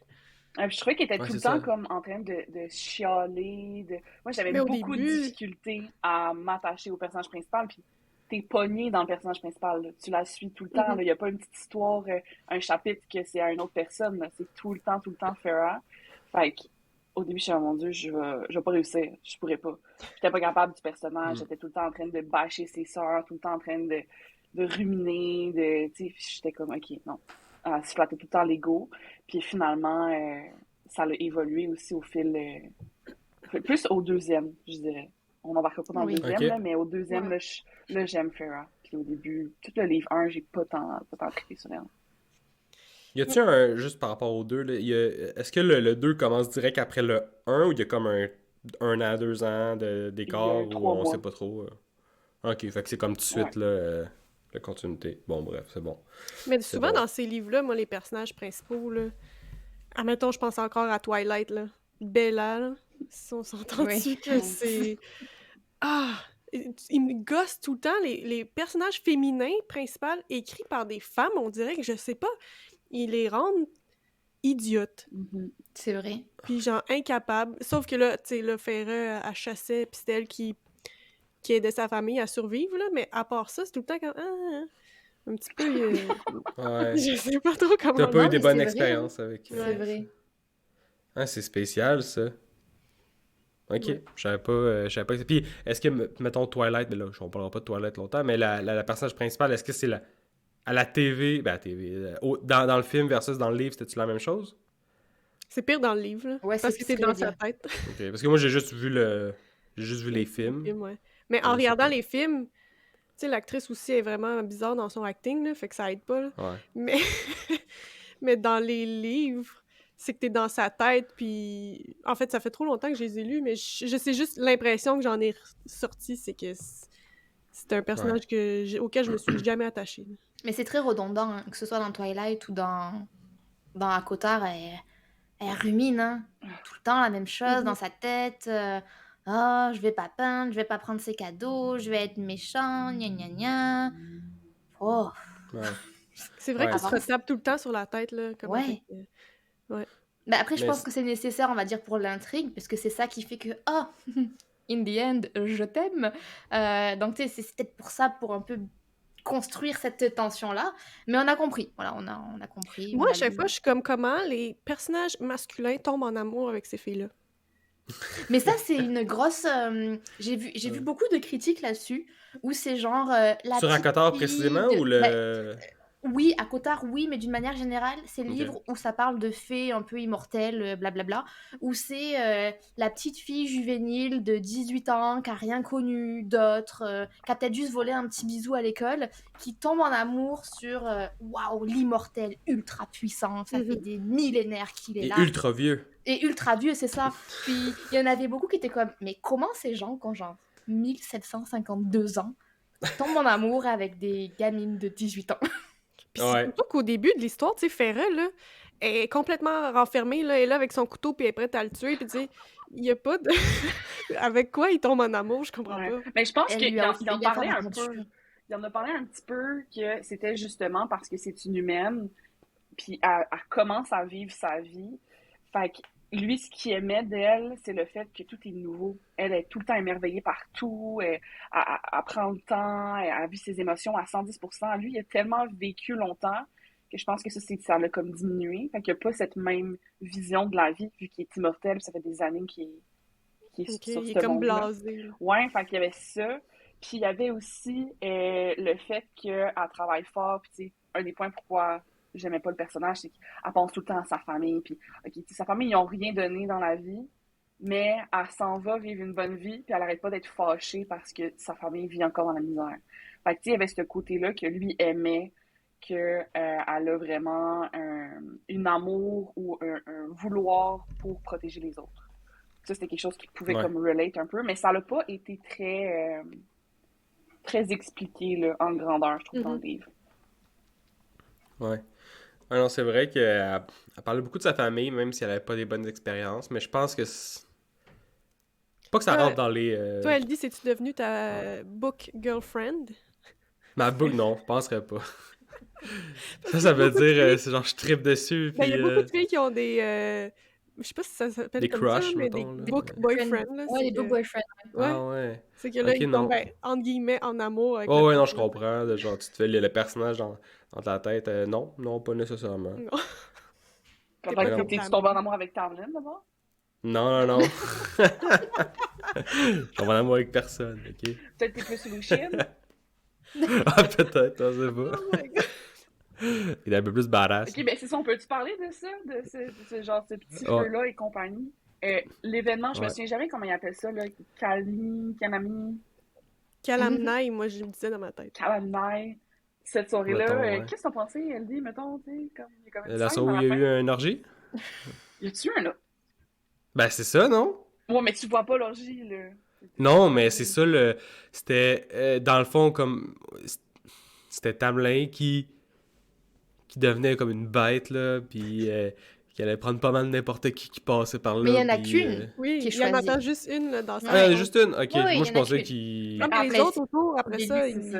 Puis je trouvais qu'elle était Ouais, tout le c'est temps ça. comme en train de chialer. Moi, j'avais Mais au beaucoup de début, difficultés à m'attacher au personnage principal. Puis t'es pogné dans le personnage principal, là. Tu la suis tout le temps. mhm. Il n'y a pas une petite histoire, un chapitre que c'est à une autre personne, là. C'est tout le temps Farah. Fait que, au début, je suis dit, oh mon Dieu, je vais pas réussir. Je pourrais pas. J'étais pas capable du personnage. Hmm. J'étais tout le temps en train de bâcher ses sœurs, tout le temps en train de ruminer. Tu sais, j'étais comme, OK, non. Se flatter tout le temps l'ego. Puis finalement, ça a évolué aussi au fil, plus au deuxième, je dirais. On n'embarque pas dans le Oui. deuxième, Ok. là, mais au deuxième, Ouais. là, j'aime Farah. Puis au début, tout le livre 1, j'ai pas tant trippé sur elle. Y a-tu un. Juste par rapport aux deux, là, est-ce que le 2 commence direct après le 1 ou il y a comme un an, 2 ans Il y d'écart a ou 3 on sait mois. pas trop? Ok, fait que c'est comme tout de Ouais. suite, là, la continuité. Bon, bref, c'est bon. Mais C'est souvent bon. dans ces livres-là, moi, les personnages principaux, là, admettons, je pense encore à Twilight, là. Bella, là. On s'entend-tu Oui. que c'est... Ah! Ils me gossent tout le temps, les personnages féminins principaux écrits par des femmes, on dirait que, je sais pas, ils les rendent idiotes. Mhm. C'est vrai. Puis genre incapables. Sauf que là, tu sais, là, Ferrer, elle chassait, puis c'était elle qui aidait sa famille à survivre, là. Mais à part ça, c'est tout le temps comme... un petit peu... Ouais. je sais pas trop comment... T'as pas eu Non, des mais bonnes c'est vrai, hein. expériences avec. C'est vrai. Ah, c'est spécial, ça. Ok, Ouais. je savais pas. Puis, est-ce que, mettons, Twilight, mais là, on parlera pas de Twilight longtemps, mais la personnage principale, est-ce que c'est à la TV, ben à la TV, dans le film versus dans le livre, c'était-tu la même chose? C'est pire dans le livre, là. Ouais, Parce c'est que ce c'est que dans j'allais sa dire. tête. Ok, parce que moi, j'ai juste vu les films. Ouais. Mais Mais en je sais regardant pas. les films, tu sais, l'actrice aussi est vraiment bizarre dans son acting, là, fait que ça aide pas, là. Ouais. Mais... mais dans les livres, c'est que t'es dans sa tête, puis... En fait, ça fait trop longtemps que je les ai lus, mais je sais juste l'impression que j'en ai sorti, c'est que c'est un personnage auquel je me suis jamais attachée. Là. Mais c'est très redondant, hein, que ce soit dans Twilight ou dans Akotar, elle rumine, hein. Tout le temps la même chose dans sa tête. Oh, je vais pas peindre, je vais pas prendre ses cadeaux, je vais être méchant, gna gna gna. Oh, Ouais. C'est vrai Ouais. qu'il se Avance. retape tout le temps sur la tête, là, comme Ouais. avec... Ouais. Bah après, je Mais pense que c'est nécessaire, on va dire, pour l'intrigue, parce que c'est ça qui fait que, oh, in the end, je t'aime. Donc, tu sais, c'est peut-être pour ça, pour un peu construire cette tension-là. Mais on a compris. Voilà, on a compris. Moi, on à a chaque lu. fois, je suis comme comment les personnages masculins tombent en amour avec ces filles-là. Mais ça, c'est une grosse. J'ai vu beaucoup de critiques là-dessus, où c'est genre la Sur petite Akotar fille précisément de... ou Bah, le. oui, à Kotar, oui, mais d'une manière générale, c'est le Ok. livre où ça parle de fées un peu immortelles, blablabla, où c'est la petite fille juvénile de 18 ans, qui a rien connu d'autre, qui a peut-être juste volé un petit bisou à l'école, qui tombe en amour sur waouh, l'immortel ultra puissant, ça fait des millénaires qu'il est Et là. ultra vieux. Et ultra vieux, c'est ça. Puis il y en avait beaucoup qui étaient comme, mais comment ces gens, qui ont genre 1752 ans, tombent en amour avec des gamines de 18 ans? Puis c'est Ouais. surtout qu'au début de l'histoire, tu sais, Ferret, là, est complètement renfermée, là, elle est là avec son couteau, puis elle est prête à le tuer, puis tu sais, il y a pas de... avec quoi il tombe en amour, je comprends Ouais. pas. Mais je pense Elle qu'il lui a en offert parlait la un peu. peinture. Il en a parlé un petit peu que c'était justement parce que c'est une humaine, puis elle commence à vivre sa vie. Fait que lui, ce qu'il aimait d'elle, c'est le fait que tout est nouveau. Elle est tout le temps émerveillée par tout, elle prend le temps, elle vit ses émotions à 110%. Lui, il a tellement vécu longtemps que je pense que ça l'a comme diminué. Fait qu'il n'y a pas cette même vision de la vie, vu qu'il est immortel, puis ça fait des années qu'il est Ok, sur il est ce comme monde-là. blasé, là. Ouais, fait qu'il y avait ça. Puis il y avait aussi le fait qu'elle travaille fort. Puis tu sais, un des points pourquoi j'aimais pas le personnage, c'est qu'elle pense tout le temps à sa famille. Puis ok, tu sais, sa famille, ils ont rien donné dans la vie, mais elle s'en va vivre une bonne vie. Puis elle arrête pas d'être fâchée parce que sa famille vit encore dans la misère. Fait que tu sais, il y avait ce côté-là que lui aimait, que elle a vraiment une amour ou un vouloir pour protéger les autres. Ça, c'était quelque chose qui pouvait Ouais. comme relate un peu, mais ça n'a pas été très expliqué là, en grandeur, je trouve, dans le Mhm. livre. Ouais. Ah non, c'est vrai qu'elle elle parlait beaucoup de sa famille, même si elle avait pas des bonnes expériences, mais je pense que pas que ça Toi, rentre dans les... toi, elle dit, c'est-tu devenu ta book girlfriend? Ma book, non, je penserais pas. Parce Ça, qu'il y ça a veut beaucoup de dire, filles, c'est genre, je tripe dessus, ben, il y a puis beaucoup de filles qui ont des, je sais pas si ça s'appelle des comme ça, crushs, mais des mettons, là. Des book boyfriends. boyfriend, là, Ouais, c'est les book que, boyfriends. ouais, Ah ouais. c'est que là, Ok, ils tombent, non. ben, entre guillemets, en amour avec le Oh ouais, non, je personnage. comprends. De genre, tu te fais le personnage dans ta tête. Non, non, pas nécessairement. Non, t'es Peut-être pas Mais que non. comme tu tombes en Tamlin. amour avec Tamlin, d'abord. Non, non, non. Je suis en amour avec personne, ok? Peut-être que t'es plus Lucien. Ah, peut-être, on sait pas. Oh my god. Il est un peu plus badass. Ok, ben c'est ça, on peut-tu parler de ça, genre, ce petit Ouais, feu-là et compagnie? L'événement, je me ouais. souviens jamais comment ils appellent ça, là, Kanami, Calamnaï, moi, je me disais dans ma tête. Kalamai. Cette soirée-là, Mettons, ouais. qu'est-ce que t'en pensais, elle dit, mettons, tu sais, comme, il y a comme une La scène soirée dans où la il y a fin. eu un orgie? Y a-tu un, là? Ben, c'est ça, non? Ouais, mais tu vois pas l'orgie, là. Non, mais c'est ça, le... C'était, dans le fond, comme... C'était Tamlin qui devenait comme une bête, là, puis qui allait prendre pas mal n'importe qui passait par Mais il y là, en a puis... qu'une Oui, qui est il y en choisie. attend juste une là, dans Ah, sa il y en a Ouais. chambre. juste une? Ok, Ouais, ouais, moi il je y en a pensais qu'une. qu'il... Ah, mais les Après, autres autour, Au après début, ça, c'est ça.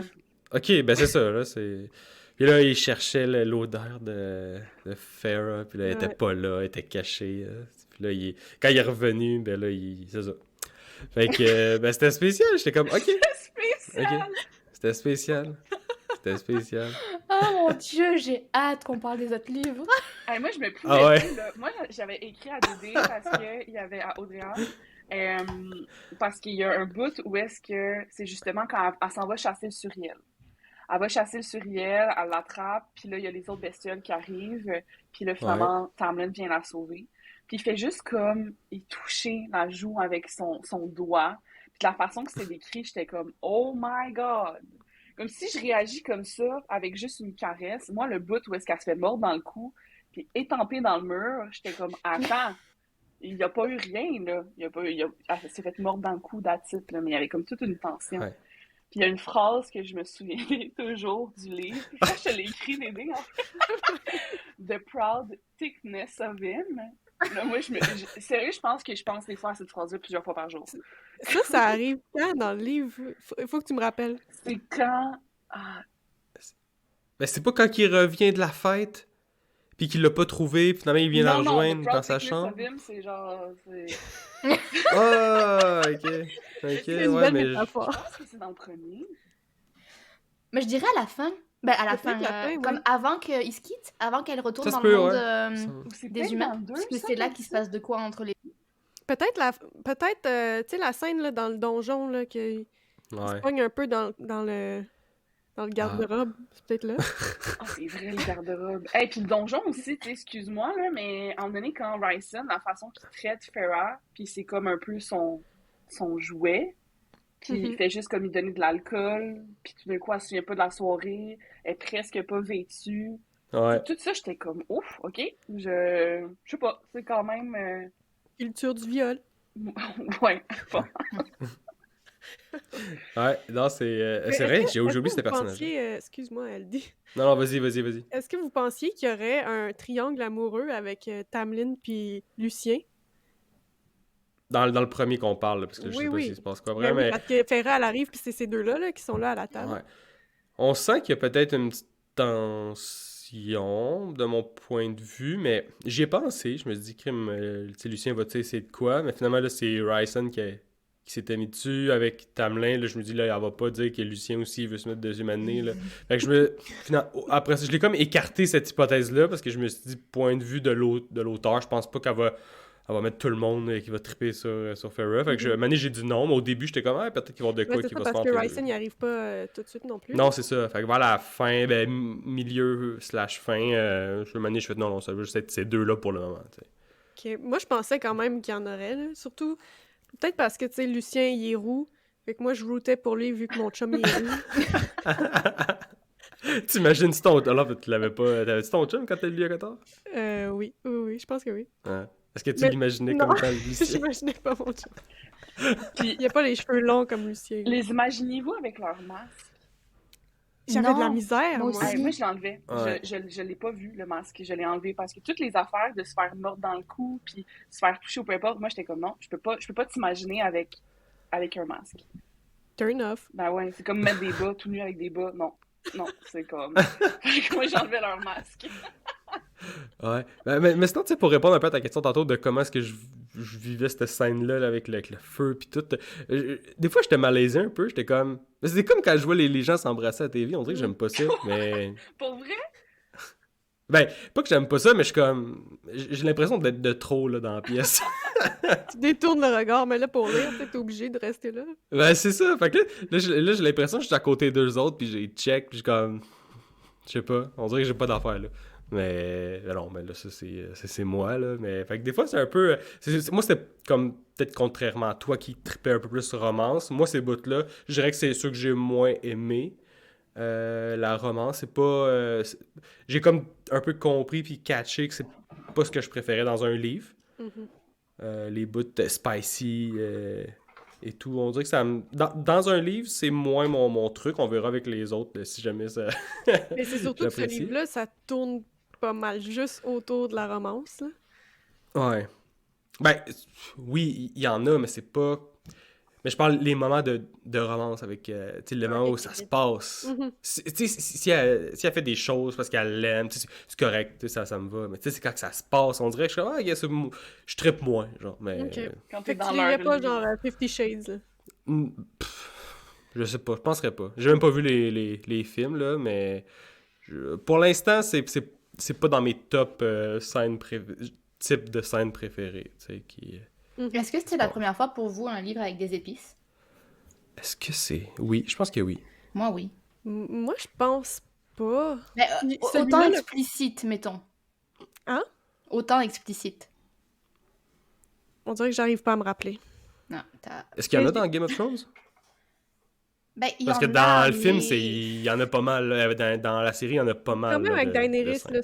Ok, ben c'est ça, là, c'est... Puis là, il cherchait l'odeur de Farah, puis là, elle était Ouais. pas là, elle était cachée. Puis là, quand il est revenu, ben là, c'est ça. Fait que, ben c'était spécial, j'étais comme, ok, Spécial! ok, c'était spécial. C'était spécial. Oh mon Dieu, j'ai hâte qu'on parle des autres livres. Hey, moi, je me pouvais Ah ouais? plus, là. Moi, j'avais écrit à Dédé parce qu'il y avait à Audrey-Anne, parce qu'il y a un bout où est-ce que c'est justement quand elle s'en va chasser le Suriel. Elle va chasser le Suriel, elle l'attrape, puis là, il y a les autres bestioles qui arrivent, puis là, Ouais. finalement, Tamlin vient la sauver. Puis il fait juste comme, il touchait la joue avec son doigt. Puis de la façon que c'était décrit, j'étais comme, oh my God! Comme si je réagis comme ça, avec juste une caresse. Moi, le bout où est-ce qu'elle se fait mordre dans le cou, puis étampée dans le mur, j'étais comme, attends, il n'y a pas eu rien, là. Il y a pas eu, elle s'est fait mordre dans le cou, that's it, là, mais il y avait comme toute une tension. Ouais. Puis il y a une phrase que je me souviens toujours du livre. Quand je te l'ai écrit, Dédé, en fait. The proud thickness of him. Là, moi, sérieux, je pense des fois à cette phrase-là plusieurs fois par jour. Ça arrive quand dans le livre? Faut que tu me rappelles. C'est quand... Ah, Ben c'est pas quand il revient de la fête, puis qu'il l'a pas trouvé, puis finalement il vient la non, The rejoindre proud dans sa thickness chambre. of him, c'est genre... Ah, ok. Ok, C'est une ouais, belle mais... Je métaphore. pense que c'est dans le premier. Mais je dirais à la fin. Ben, à la Peut-être fin, la fin, comme oui. avant qu'ils se quittent, avant qu'elle retourne Ça se dans peut, le monde ouais. Ou c'est des peut-être humains. dans le 2, Parce que ça, c'est là comme qu'il se ça. passe de quoi entre les... Peut-être, tu sais, la scène là, dans le donjon, là, qu'il se Ouais. pogne un peu dans le garde-robe. C'est peut-être là. Ah, c'est vrai, le garde-robe. Et puis le donjon aussi, tu sais, excuse-moi, là, mais en donné, quand Ryson, la façon qu'il traite Farah, puis c'est comme un peu son jouet, puis il Mhm. fait juste comme il donner de l'alcool, puis tout d'un coup, elle se souvient pas de la soirée, elle est presque pas vêtue. Ouais. Tout ça, j'étais comme, ouf, ok. Je sais pas, c'est quand même... Culture du viol. ouais, bon. Ouais, non, c'est Mais vrai, j'ai est-ce oublié que ce vous personnage. pensiez, excuse-moi, elle dit, Non, non, vas-y. est-ce que vous pensiez qu'il y aurait un triangle amoureux avec Tamlin puis Lucien? Dans le premier qu'on parle, là, parce que je Oui, sais pas s'il oui. se passe quoi Ben vraiment, oui, mais parce que Farah, elle arrive, puis c'est ces deux-là là, qui sont là à la table. ouais. On sent qu'il y a peut-être une petite tension de mon point de vue, mais j'y ai pensé. Je me suis dit, crime, tu sais, Lucien va-tu essayer de quoi? Mais finalement, là, c'est Ryson qui qui s'était mis dessus avec Tamelin. Là, je me dis, là, elle va pas dire que Lucien aussi il veut se mettre deuxième année. Là. Fait que après ça, je l'ai comme écarté cette hypothèse-là parce que je me suis dit, point de vue de l'auteur, je pense pas qu'elle va mettre tout le monde qui va triper sur Farrah. Fait que une année, j'ai dit non, mais au début, j'étais comme, peut-être qu'il va y avoir de quoi Ouais, c'est qui ça, va se parce faire. que Ryson, il arrive pas tout de suite non plus. Non, c'est ça. Fait que vers la fin, milieu/fin, une année, je fais non, ça veut juste être ces deux-là pour le moment. T'sais. Ok. Moi, je pensais quand même qu'il y en aurait, là. Surtout, peut-être parce que, tu sais, Lucien, il est roux. Fait que moi, je rootais pour lui vu que mon chum, il est roux. T'imagines si ton... Alors, tu l'avais pas... T'avais-tu ton chum quand t'as lu à 14? Oui, je pense que oui. Ouais. Est-ce que tu Mais l'imaginais non, comme quand Lucien? j'imaginais pas mon chum. Puis, Il a pas les cheveux longs comme Lucien. les imaginez-vous avec leur masque? J'avais de la Non, misère, moi moi. aussi. Moi, je l'enlevais. Ouais. Je l'ai pas vu, le masque. Je l'ai enlevé parce que toutes les affaires de se faire mordre dans le cou puis se faire toucher ou peu importe, moi, j'étais comme non, je peux pas t'imaginer avec un masque. Turn off. Ben ouais, c'est comme mettre des bas tout nu avec des bas. Non, c'est comme... Moi, j'enlevais leur masque. Ouais. Mais sinon, tu sais, pour répondre un peu à ta question tantôt de comment est-ce que je vivais cette scène-là là, avec le feu puis tout, des fois, j'étais malaisé un peu. J'étais comme... C'est comme quand je vois les gens s'embrasser à la TV. On dirait que j'aime pas ça, mais... Pour vrai? Ben, pas que j'aime pas ça, mais je suis comme... J'ai l'impression d'être de trop, là, dans la pièce. Tu détournes le regard, mais là, pour lire, t'es obligé de rester là. Ben, c'est ça. Fait que là, j'ai l'impression que je suis à côté d'eux autres, puis j'ai check, puis je suis comme... Je sais pas. On dirait que j'ai pas d'affaires, là. Mais non, mais là, ça, c'est moi, là. Mais, fait que des fois, c'est un peu... moi, c'était comme, peut-être contrairement à toi qui tripais un peu plus sur romance. Moi, ces bouts-là, je dirais que c'est ceux que j'ai moins aimé. La romance, c'est pas... j'ai comme un peu compris puis catché que c'est pas ce que je préférais dans un livre. Les bouts spicy et tout. On dirait que ça me... Dans un livre, c'est moins mon truc. On verra avec les autres si jamais ça... Mais c'est surtout que ce J'apprécie. livre-là, ça tourne pas mal juste autour de la romance, là. Ouais. Ben, oui, il y en a, mais c'est pas... Mais je parle les moments de romance avec, tu sais, le moment où ça se passe. Tu sais, si elle fait des choses parce qu'elle l'aime, tu sais, c'est correct, tu sais, ça me va. Mais tu sais, c'est quand que ça se passe, on dirait que je suis comme, je trippe moins, genre, mais... Ok. Quand Fait t'es que dans tu lirais leur pas vie. genre 50 Shades, là. Je sais pas, je penserais pas. J'ai même pas vu les films, là, mais... pour l'instant, c'est pas dans mes top types de scènes préférées, tu sais, qui... Est-ce que c'était la première fois pour vous un livre avec des épices? Est-ce que c'est... Oui, je pense que oui. Moi, oui. Moi, je pense pas. Mais Celui-là, autant là- explicite, mettons. Hein? Autant explicite. On dirait que j'arrive pas à me rappeler. Non, t'as... Est-ce qu'il y en a dans Game of Thrones? Ben, il y Parce que en dans a, le film, mais- il y en a pas mal. Dans la série, il y en a pas mal. Quand même, là, avec de Daenerys, scènes. là,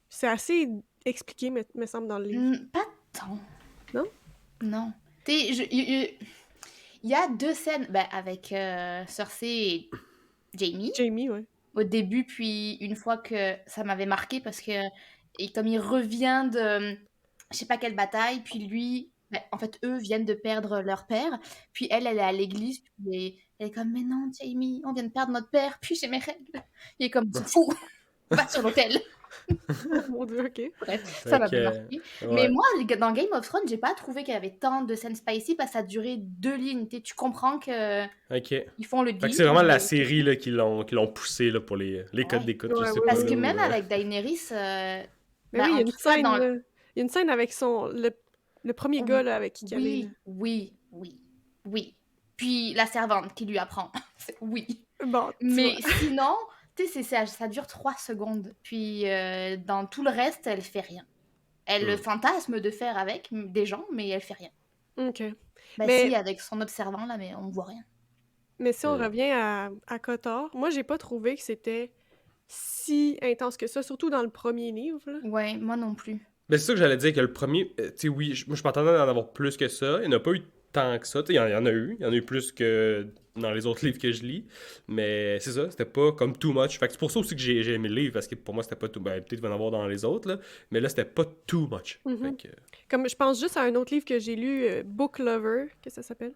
c'est assez expliqué, me semble, dans le livre. Pas tant. Non? Non. Il y a deux scènes avec Cersei et Jaime Jamie, ouais. au début, puis une fois que ça m'avait marqué parce que et comme il revient de je sais pas quelle bataille, puis lui, en fait, eux viennent de perdre leur père, puis elle est à l'église, puis elle est comme mais non, Jaime, on vient de perdre notre père, puis j'ai mes règles. Il est comme tu te fous, va sur l'hôtel. Mon Dieu, ok. Bref, ça m'a que, marqué. ouais. Mais moi, dans Game of Thrones, j'ai pas trouvé qu'il y avait tant de scènes spicy parce que ça durait 2 lignes. Tu comprends que Ok. Fait ils font le que deal. c'est vraiment la mais- série là, qui l'ont poussé là, pour les codes Ouais. d'écoute. Ouais, je sais ouais, pas, Parce là, que ou, même avec Daenerys, Mais ben, oui, il y en a une tout cas, scène, dans- là. Il y a une scène avec le premier gars, là, avec qui il allait, oui. Puis la servante qui lui apprend. Oui. là. Bon, tu Mais vois. sinon, tu sais, ça dure 3 secondes. Puis dans tout le reste, elle fait rien. Elle le fantasme de faire avec des gens, mais elle fait rien. Ok. Ben Mais- si, avec son observant, là, mais on voit rien. Mais si on revient à Kotor, moi, j'ai pas trouvé que c'était si intense que ça, surtout dans le premier livre, là. Ouais, moi non plus. Ben, c'est ça que j'allais dire, que le premier, tu sais, oui, moi je m'attendais d'en avoir plus que ça. Il n'y en a pas eu tant que ça. Tu sais, il y en a eu. Il y en a eu plus que dans les autres livres que je lis. Mais c'est ça, c'était pas comme too much. Fait que c'est pour ça aussi que j'ai aimé le livre, parce que pour moi, c'était pas too... Ben, peut-être qu'il va en avoir dans les autres, là. Mais là, c'était pas too much. Fait que... Comme je pense juste à un autre livre que j'ai lu, Book Lover, que ça s'appelle.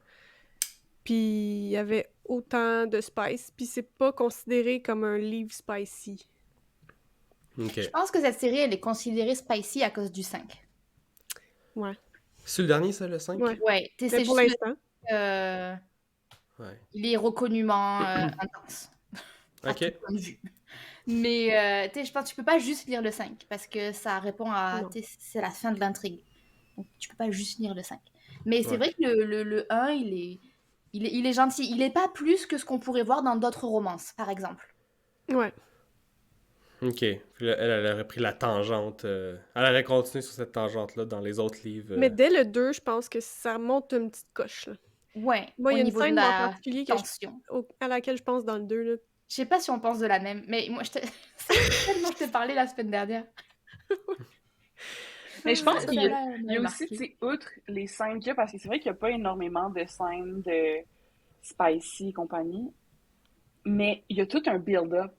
Puis il y avait autant de spice, puis c'est pas considéré comme un livre spicy. OK. Je pense que cette série, elle est considérée spicy à cause du 5. Ouais. C'est le dernier, ça, le 5? Ouais. Ouais, Mais c'est pour juste l'instant. euh, Ouais. il est reconnument intense, à tout Ok. point de vue. Mais tu sais, je pense que tu peux pas juste lire le 5 parce que ça répond à. Non. Tu sais, c'est la fin de l'intrigue. Donc tu peux pas juste lire le 5. Mais c'est Ouais. vrai que le 1, il est gentil. Il est pas plus que ce qu'on pourrait voir dans d'autres romances, par exemple. Ouais. Ok. Puis là, elle aurait pris la tangente. Elle aurait continué sur cette tangente-là dans les autres livres. Mais dès le 2, je pense que ça monte une petite coche, là. Ouais, Moi, au il y a une niveau de scène en la particulier tension. à laquelle je pense dans le 2, là. Je sais pas si on pense de la même, mais moi, c'est tellement je t'ai parlé la semaine dernière. Mais je pense Ça, qu'il y a, celle-là, elle il y m'avait a aussi, marqué. tu sais, outre les scènes qu'il y a, parce que c'est vrai qu'il n'y a pas énormément de scènes de spicy et compagnie, mais il y a tout un build-up.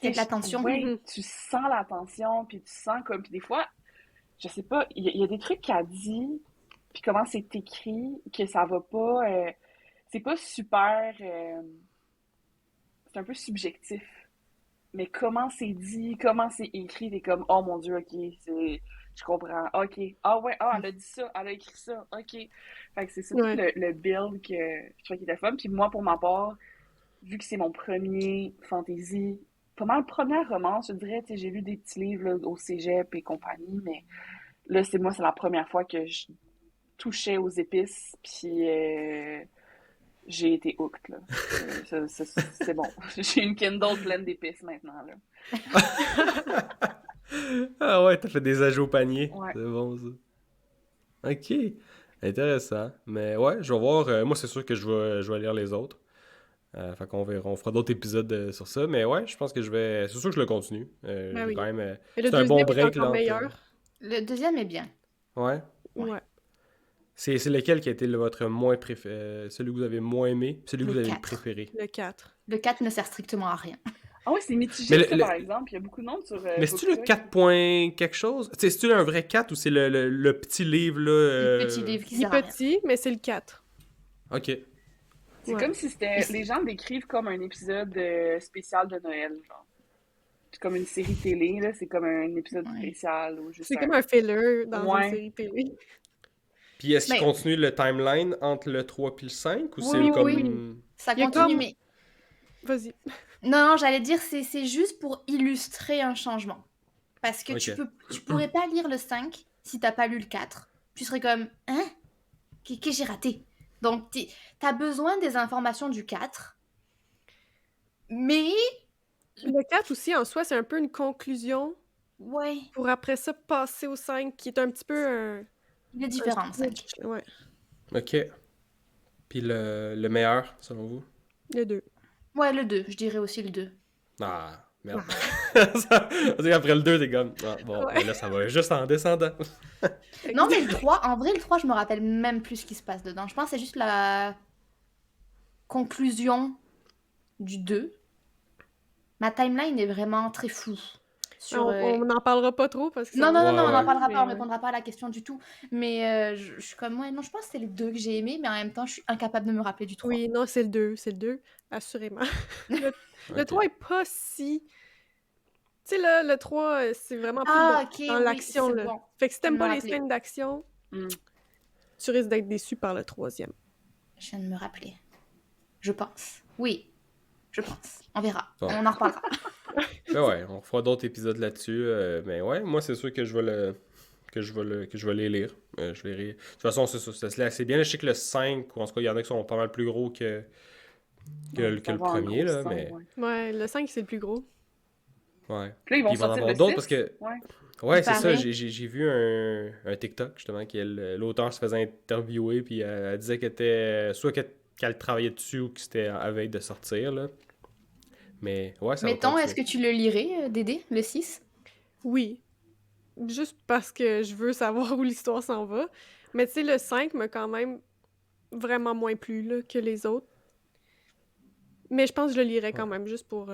Il y a de la Tu sais, tension. ouais, Mhm. tu sens la tension, puis tu sens comme, puis des fois, je sais pas, il y a des trucs qu'elle dit, puis comment c'est écrit, que ça va pas, c'est pas super, c'est un peu subjectif. Mais comment c'est dit, comment c'est écrit, t'es comme, oh mon Dieu, ok, je comprends, ok, ah ouais, ah, elle a dit ça, elle a écrit ça, ok. Fait que c'est ça tout Ouais. le build que je trouvais qui était fun. Puis moi, pour ma part, vu que c'est mon premier fantasy, pas mal première romance, je dirais, tu sais, j'ai lu des petits livres là, au cégep et compagnie, mais là, c'est la première fois que je touchais aux épices, puis j'ai été hooked, là. C'est bon. J'ai une Kindle pleine d'épices maintenant, là. Ah ouais, t'as fait des ajouts au panier. Ouais. C'est bon, ça. Ok. Intéressant. Mais ouais, je vais voir. Moi, c'est sûr que je vais lire les autres. Fait qu'on verra. On fera d'autres épisodes sur ça. Mais ouais, je pense que je vais. C'est sûr que je le continue. Ben J'ai oui. quand même. Et le C'est un bon deuxième est break, encore là. meilleur. Le deuxième est bien. Ouais. Ouais. Ouais. C'est lequel qui a été votre moins préféré. Celui que vous avez moins aimé, puis celui que Le vous avez 4. préféré. Le 4. Le 4 ne sert strictement à rien. Ah ouais, c'est Mais mitigé, ça, le- par exemple. Il y a beaucoup de monde sur Mais c'est-tu le BookTok. 4 point quelque chose? Tu sais, c'est-tu un vrai 4 ou c'est le petit livre, là? Le petit livre qui Il est sert à rien. petit, mais c'est le 4. Ok. C'est Ouais. comme si c'était... Les gens le décrivent comme un épisode spécial de Noël, genre. C'est comme une série télé, là. C'est comme un épisode Ouais. spécial ou juste C'est comme un filler dans une Ouais. série télé. Puis est-ce qu'il Mais continue le timeline entre le 3 puis le 5 ou oui, c'est oui, comme... oui, ça Il y a continue, comme- mais Vas-y. non, j'allais dire c'est juste pour illustrer un changement. Parce que Ok. tu pourrais pas lire le 5 si t'as pas lu le 4. Tu serais comme hein? Qu'est-ce que j'ai raté? Donc t'as besoin des informations du 4. Mais Le 4 aussi, en soi, c'est un peu une conclusion ouais, pour après ça passer au 5, qui est un petit peu un... il est différent le 5. switch, ouais, Ok. Puis le meilleur, selon vous? le 2. Ouais, le 2, je dirais aussi le 2. Ah, merde. Après le 2, t'es comme... Ah, bon, Ouais. ben là, ça va juste en descendant. Non, mais le 3, en vrai, le 3, je me rappelle même plus ce qui se passe dedans. Je pense que c'est juste la conclusion du 2. Ma timeline est vraiment très floue. Sur, On n'en parlera pas trop parce que Non, non, non, non, on Ouais, n'en ouais. parlera pas, on mais répondra pas à la question du tout. Mais je suis comme, ouais, non, je pense que c'est les 2 que j'ai aimés, mais en même temps, je suis incapable de me rappeler du 3. Oui, non, c'est le 2, assurément. Le Ok. 3 est pas si... Tu sais, là, le 3, c'est vraiment plus Ah, dans, ok, dans oui, l'action, c'est là. bon. Fait que si Je viens t'aimes de pas me les rappeler. scènes d'action, Mm. tu risques d'être déçu par le 3e. Je viens de me rappeler. Je pense. Oui, je pense. On verra. Bon. On en reparlera. Ben ouais, on fera d'autres épisodes là-dessus. Mais ouais, moi, c'est sûr que je vais les lire. Je vais lire. De toute façon, ça se lit assez bien. Je sais que le 5, ou en tout cas, il y en a qui sont pas mal plus gros que Ouais, le ça va en premier, gros là, sang, mais... ouais. Ouais, le 5, c'est le plus gros. Ouais. Puis là, ils vont Puis il va en sortir avoir le d'autres 6. parce que... Ouais. Ouais, Il c'est ça. paraît. J'ai vu un TikTok, justement, qui l'auteur se faisait interviewer, puis elle disait qu'elle était... Soit qu'elle travaillait dessus ou que c'était à veille de sortir, là. Mais ouais, ça va Mettons, est-ce continuer. que tu le lirais, Dédé, le 6? Oui, juste parce que je veux savoir où l'histoire s'en va. Mais tu sais, le 5 m'a quand même vraiment moins plu là, que les autres. Mais je pense que je le lirais quand même, juste pour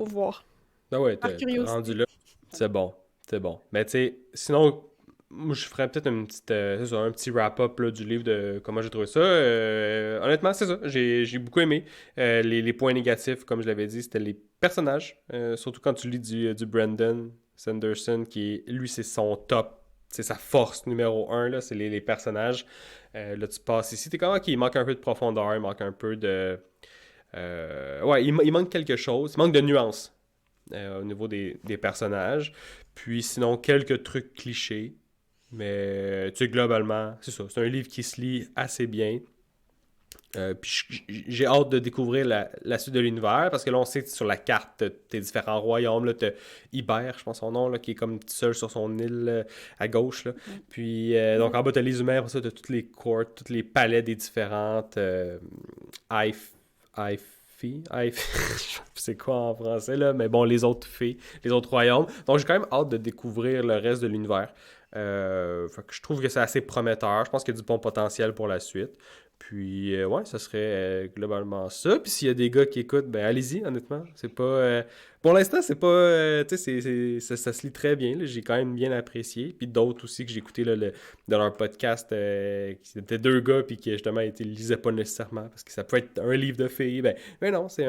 voir. Ah ouais, Par t'es curiosité. rendu là. C'est bon, c'est bon. Mais tu sais, sinon, moi, je ferais peut-être une petite, c'est ça, un petit wrap-up là, du livre de comment j'ai trouvé ça. Honnêtement, c'est ça. J'ai beaucoup aimé. Les points négatifs, comme je l'avais dit, c'était les personnages. Surtout quand tu lis du Brandon Sanderson, lui, c'est son top c'est sa force numéro un, là, c'est les personnages. Là, tu passes ici, t'es comme, ok, il manque un peu de profondeur, il manque un peu de... ouais, il manque quelque chose, il manque de nuances au niveau des personnages. Puis sinon, quelques trucs clichés. Mais, tu sais, globalement, c'est ça. C'est un livre qui se lit assez bien. Puis j'ai hâte de découvrir la suite de l'univers parce que là on sait que sur la carte t'as différents royaumes là, t'as Iber, je pense son nom là, qui est comme tout seul sur son île à gauche là. Puis donc en bas t'as les humains, après ça t'as toutes les courts, tous les palais des différentes c'est quoi en français là, mais bon les autres fées, les autres royaumes. Donc j'ai quand même hâte de découvrir le reste de l'univers. Fait que je trouve que c'est assez prometteur. Je pense qu'il y a du bon potentiel pour la suite. Puis, ouais, ça serait globalement ça. Puis, s'il y a des gars qui écoutent, ben allez-y, honnêtement. C'est pas. Pour l'instant, c'est pas. Tu sais, ça se lit très bien. Là. J'ai quand même bien apprécié. Puis, d'autres aussi que j'ai écouté là, dans leur podcast, qui étaient deux gars, puis qui justement ils lisaient pas nécessairement. Parce que ça peut être un livre de filles. Ben, mais non, c'est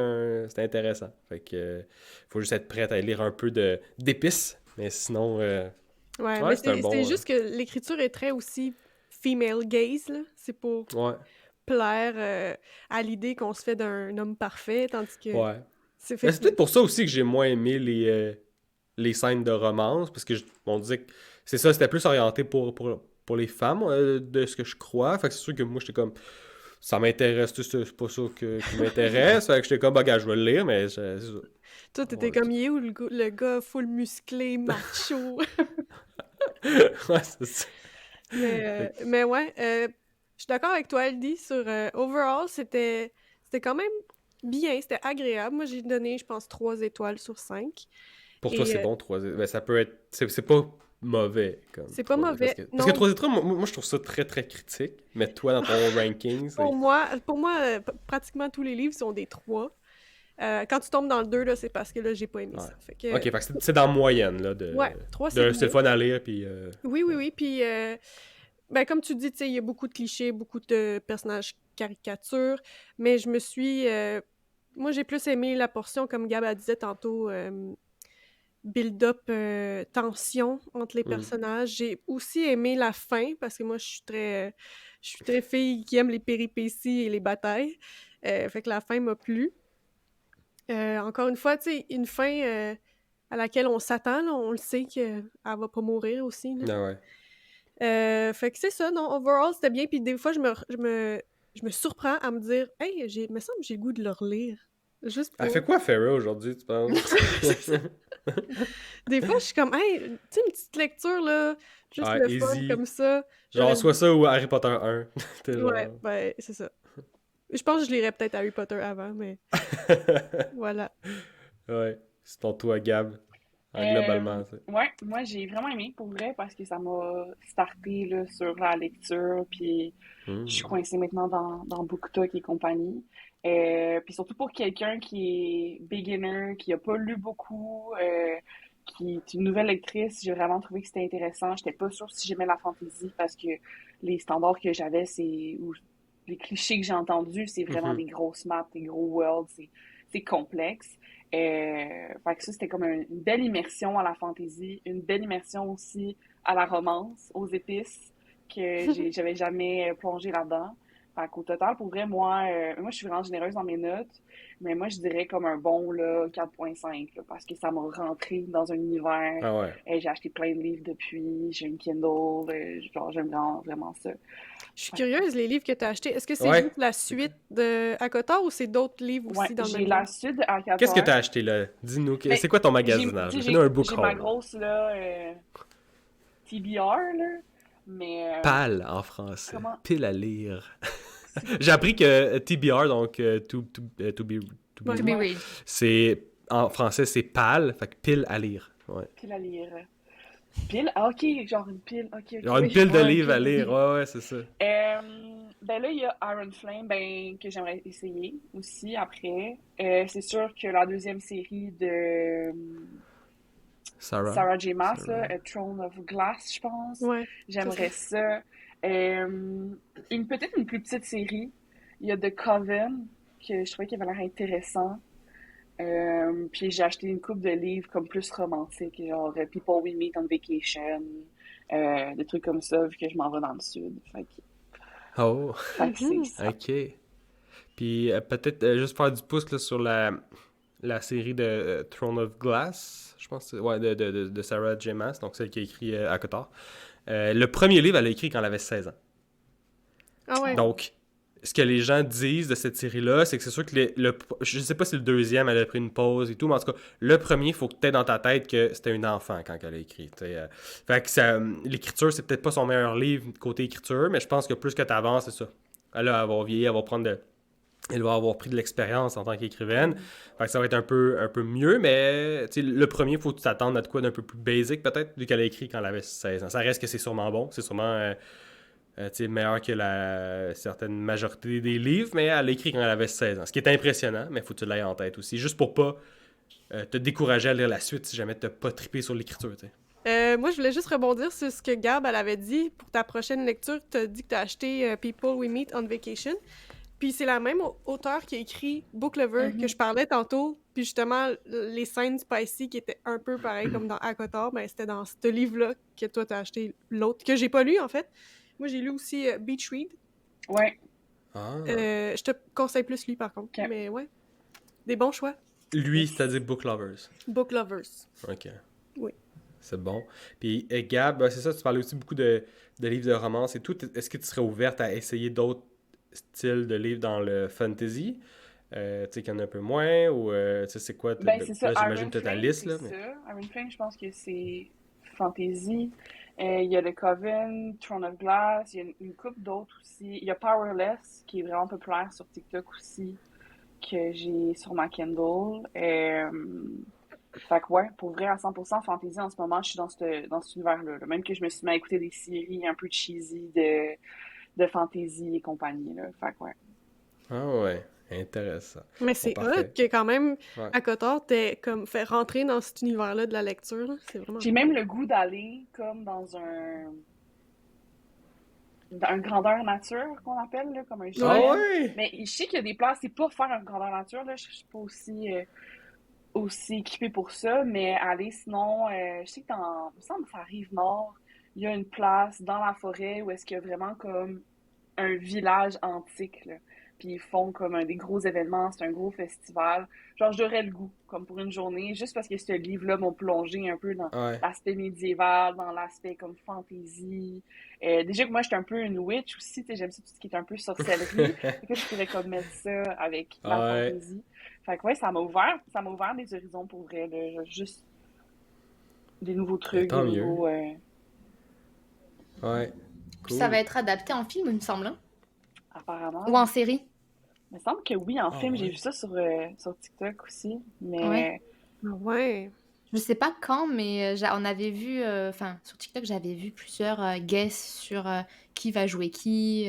intéressant. Fait que. Faut juste être prêt à lire un peu d'épices. Mais sinon. Ouais, Ouais, mais c'est un bon. c'est juste que l'écriture est très aussi female gaze, là. C'est pour Ouais. plaire à l'idée qu'on se fait d'un homme parfait, tandis que Ouais. c'est Mais fait. c'est peut-être pour ça aussi que j'ai moins aimé les scènes de romance, parce que on disait que c'est ça, c'était plus orienté pour les femmes, de ce que je crois. Fait que c'est sûr que moi, j'étais comme, ça m'intéresse, tout ça, c'est pas ça qui m'intéresse. Fait que j'étais comme, bah, gars, je vais le lire, mais c'est ça. Toi, t'étais comme, il est où le gars full musclé, macho? Ouais, c'est ça. Mais ouais, je suis d'accord avec toi, Aldi, sur overall, c'était quand même bien, c'était agréable. Moi, j'ai donné, je pense, 3 étoiles sur 5. Pour toi, c'est bon, 3 ben, ça peut être. C'est pas mauvais, comme C'est pas 3 mauvais. parce que 3 étoiles, moi, je trouve ça très, très critique. Mais toi, dans ton ranking, c'est. Pour moi pratiquement tous les livres sont des 3. Quand tu tombes dans le 2, là, c'est parce que là, j'ai pas aimé ça. Fait que... Ok, fait que c'est dans la moyenne, là, Ouais, 3, c'est c'est le fun à lire, puis... Oui, puis... ben, comme tu dis, tu sais, il y a beaucoup de clichés, beaucoup de personnages caricatures, mais je me suis... moi, j'ai plus aimé la portion, comme Gab a disait tantôt, build-up, tension entre les personnages. J'ai aussi aimé la fin, parce que moi, je suis très fille qui aime les péripéties et les batailles. Fait que la fin m'a plu. Encore une fois, tu sais, une fin à laquelle on s'attend, là, on le sait qu'elle va pas mourir aussi. Là. Ah ouais. Fait que c'est ça, non, overall, c'était bien. Puis des fois, je me surprends à me dire, hey, il me semble que j'ai le goût de le relire. Juste pour... Elle fait quoi, Farrah, aujourd'hui, tu penses? Des fois, je suis comme, hey, tu sais, une petite lecture, là, juste le fun, easy. comme ça. Genre, soit ça ou Harry Potter 1. Genre... Ouais, ben, c'est ça. Je pense que je lirais peut-être Harry Potter avant, mais voilà. Ouais, c'est ton tour à Gab, globalement. Ouais, moi j'ai vraiment aimé pour vrai parce que ça m'a starté là, sur la lecture, puis je suis coincée maintenant dans BookTok et compagnie. Puis surtout pour quelqu'un qui est beginner, qui a pas lu beaucoup, qui est une nouvelle lectrice, j'ai vraiment trouvé que c'était intéressant. J'étais pas sûre si j'aimais la fantasy parce que les standards que j'avais, ou les clichés que j'ai entendus, c'est vraiment des grosses maps, des gros worlds, c'est complexe. Fait que ça, c'était comme une belle immersion à la fantasy, une belle immersion aussi à la romance, aux épices, que j'avais jamais plongé là-dedans. Fait qu'au total, pour vrai, moi, je suis vraiment généreuse dans mes notes, mais moi, je dirais comme un bon là, 4.5, là, parce que ça m'a rentré dans un univers. Ah ouais. J'ai acheté plein de livres depuis, j'ai une Kindle, genre, j'aime vraiment, vraiment ça. Je suis curieuse, les livres que tu as achetés, est-ce que c'est Ouais. juste la suite de Akotar ou c'est d'autres livres aussi dans le même j'ai la suite de Akotar. Qu'est-ce que tu as acheté, là? Dis-nous, c'est quoi ton magasinage? Fais-nous un book J'ai haul. ma grosse, là, TBR, là, mais... Pâle, en français. Comment? Pile à lire. J'ai appris que TBR, donc to be read. c'est en français c'est pâle, fait que pile à lire. Ouais. Pile à lire. Pile? Ah, ok, genre une pile. Ok. Genre une pile de livres à lire, ouais, c'est ça. Ben là, il y a Iron Flame, que j'aimerais essayer aussi après. C'est sûr que la deuxième série de Sarah J. Maas, Throne of Glass, je pense. Ouais, j'aimerais ça. Peut-être une plus petite série. Il y a The Coven, que je trouvais qu'il avait l'air intéressant. Puis j'ai acheté une couple de livres comme plus romantiques, genre People We Meet on Vacation, des trucs comme ça, vu que je m'en vais dans le sud. Oh, Fait que c'est ça. ok. Puis peut-être juste faire du pouce là, sur la série de Throne of Glass, je pense, ouais, de Sarah J. Maas, donc celle qui a écrit ACOTAR. Le premier livre, elle l'a écrit quand elle avait 16 ans. Ah ouais. Donc, ce que les gens disent de cette série-là, c'est que c'est sûr que je sais pas si le deuxième, elle a pris une pause et tout, mais en tout cas, le premier, il faut que tu aies dans ta tête que c'était une enfant quand elle a écrit. Fait que l'écriture, c'est peut-être pas son meilleur livre côté écriture, mais je pense que plus que tu avances, c'est ça. Elle va vieillir, elle va avoir pris de l'expérience en tant qu'écrivaine. Fait que ça va être un peu mieux, mais le premier, il faut que tu t'attendes à de quoi d'un peu plus basic, peut-être, vu qu'elle a écrit quand elle avait 16 ans. Ça reste que c'est sûrement bon, c'est sûrement meilleur que la certaine majorité des livres, mais elle a écrit quand elle avait 16 ans. Ce qui est impressionnant, mais il faut que tu l'aies en tête aussi, juste pour pas te décourager à lire la suite si jamais tu n'as pas trippé sur l'écriture. Moi, je voulais juste rebondir sur ce que Gab elle avait dit. Pour ta prochaine lecture, tu as dit que tu as acheté People We Meet on Vacation. Puis c'est la même auteure qui a écrit Book Lover que je parlais tantôt. Puis justement, les scènes spicy qui étaient un peu pareilles comme dans ACOTAR, ben c'était dans ce livre-là que toi t'as acheté l'autre, que j'ai pas lu en fait. Moi j'ai lu aussi Beach Read. Ouais. Ah. Je te conseille plus lui par contre. Ok. Mais ouais. Des bons choix. Lui, c'est-à-dire Book Lovers. Book Lovers. Ok. Oui. C'est bon. Puis Gab, c'est ça, tu parlais aussi beaucoup de livres de romance et tout. Est-ce que tu serais ouverte à essayer d'autres styles de livres dans le fantasy? Tu sais qu'il y en a un peu moins, ou tu sais c'est quoi? C'est ça. Là, j'imagine que tu as ta liste, là. C'est Mais... ça. Iron Flame, je pense que c'est fantasy. Il y a The Coven, Throne of Glass, il y a une couple d'autres aussi. Il y a Powerless, qui est vraiment populaire sur TikTok aussi, que j'ai sur ma Kindle. Fait que ouais, pour vrai, à 100% fantasy, en ce moment, je suis dans cet univers-là. Là. Même que je me suis mis à écouter des séries un peu cheesy de fantasy et compagnie. Là. Fait que ouais. Ah ouais, intéressant. Mais c'est parfait. hot que quand même, Ouais. ACOTAR t'es comme fait rentrer dans cet univers-là de la lecture. Là. C'est vraiment... J'ai même le goût d'aller comme dans un grandeur nature qu'on appelle, là, comme un Ah chalet. ouais! Mais je sais qu'il y a des places, c'est pas faire un grandeur nature, là, je suis pas aussi équipée pour ça, mais aller sinon, je sais que il me semble que ça arrive nord, il y a une place dans la forêt où est-ce qu'il y a vraiment comme un village antique, là. Puis ils font comme des gros événements, c'est un gros festival. Genre, j'aurais le goût, comme pour une journée, juste parce que ce livre-là m'a plongé un peu dans Ouais. l'aspect médiéval, dans l'aspect comme fantasy. Déjà que moi, j'étais un peu une witch aussi, tu sais, j'aime ça tout ce qui est un peu sorcellerie. Fait que je pourrais comme mettre ça avec la Ouais. fantasy. Fait que ouais, ça m'a ouvert des horizons pour vrai, là, juste des nouveaux trucs, tant des mieux. nouveaux... Ouais. Puis ça va être adapté en film, il me semble, hein? apparemment. Ou en série. Il me semble que oui, en film, ouais. j'ai vu ça sur TikTok aussi, mais... Ouais. Ouais. Je sais pas quand, mais on avait vu, sur TikTok, j'avais vu plusieurs guesses sur qui va jouer qui,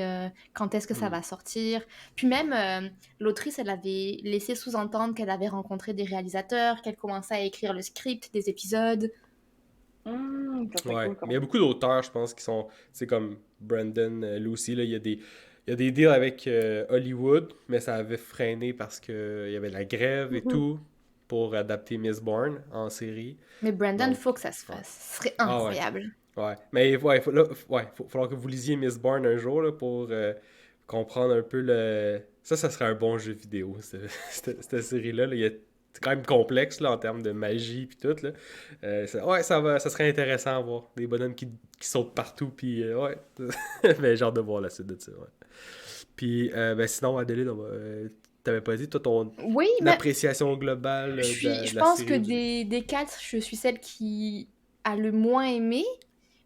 quand est-ce que ça va sortir. Puis même, l'autrice, elle avait laissé sous-entendre qu'elle avait rencontré des réalisateurs, qu'elle commençait à écrire le script des épisodes. ça serait Ouais. cool comme Mais il y a beaucoup d'auteurs, je pense, qui sont, c'est comme Brandon Lucy, là, il y a des deals avec Hollywood, mais ça avait freiné parce que il y avait la grève et tout pour adapter Mistborn en série. Mais Brandon, Donc, faut que ça se fasse. Ce serait Ah ouais. incroyable. Ouais. Mais ouais, il faut falloir que vous lisiez Mistborn un jour là, pour comprendre un peu le... Ça serait un bon jeu vidéo, cette série-là. Là. C'est quand même complexe là, en termes de magie puis tout. Là. Ça serait intéressant à voir. Des bonhommes qui sautent partout. Puis ouais. Mais j'ai hâte de voir la suite de ça. Ouais. Puis sinon, Adélie, t'avais pas dit, toi, ton Oui, mais appréciation globale de je la pense série que du- des quatre, je suis celle qui a le moins aimé.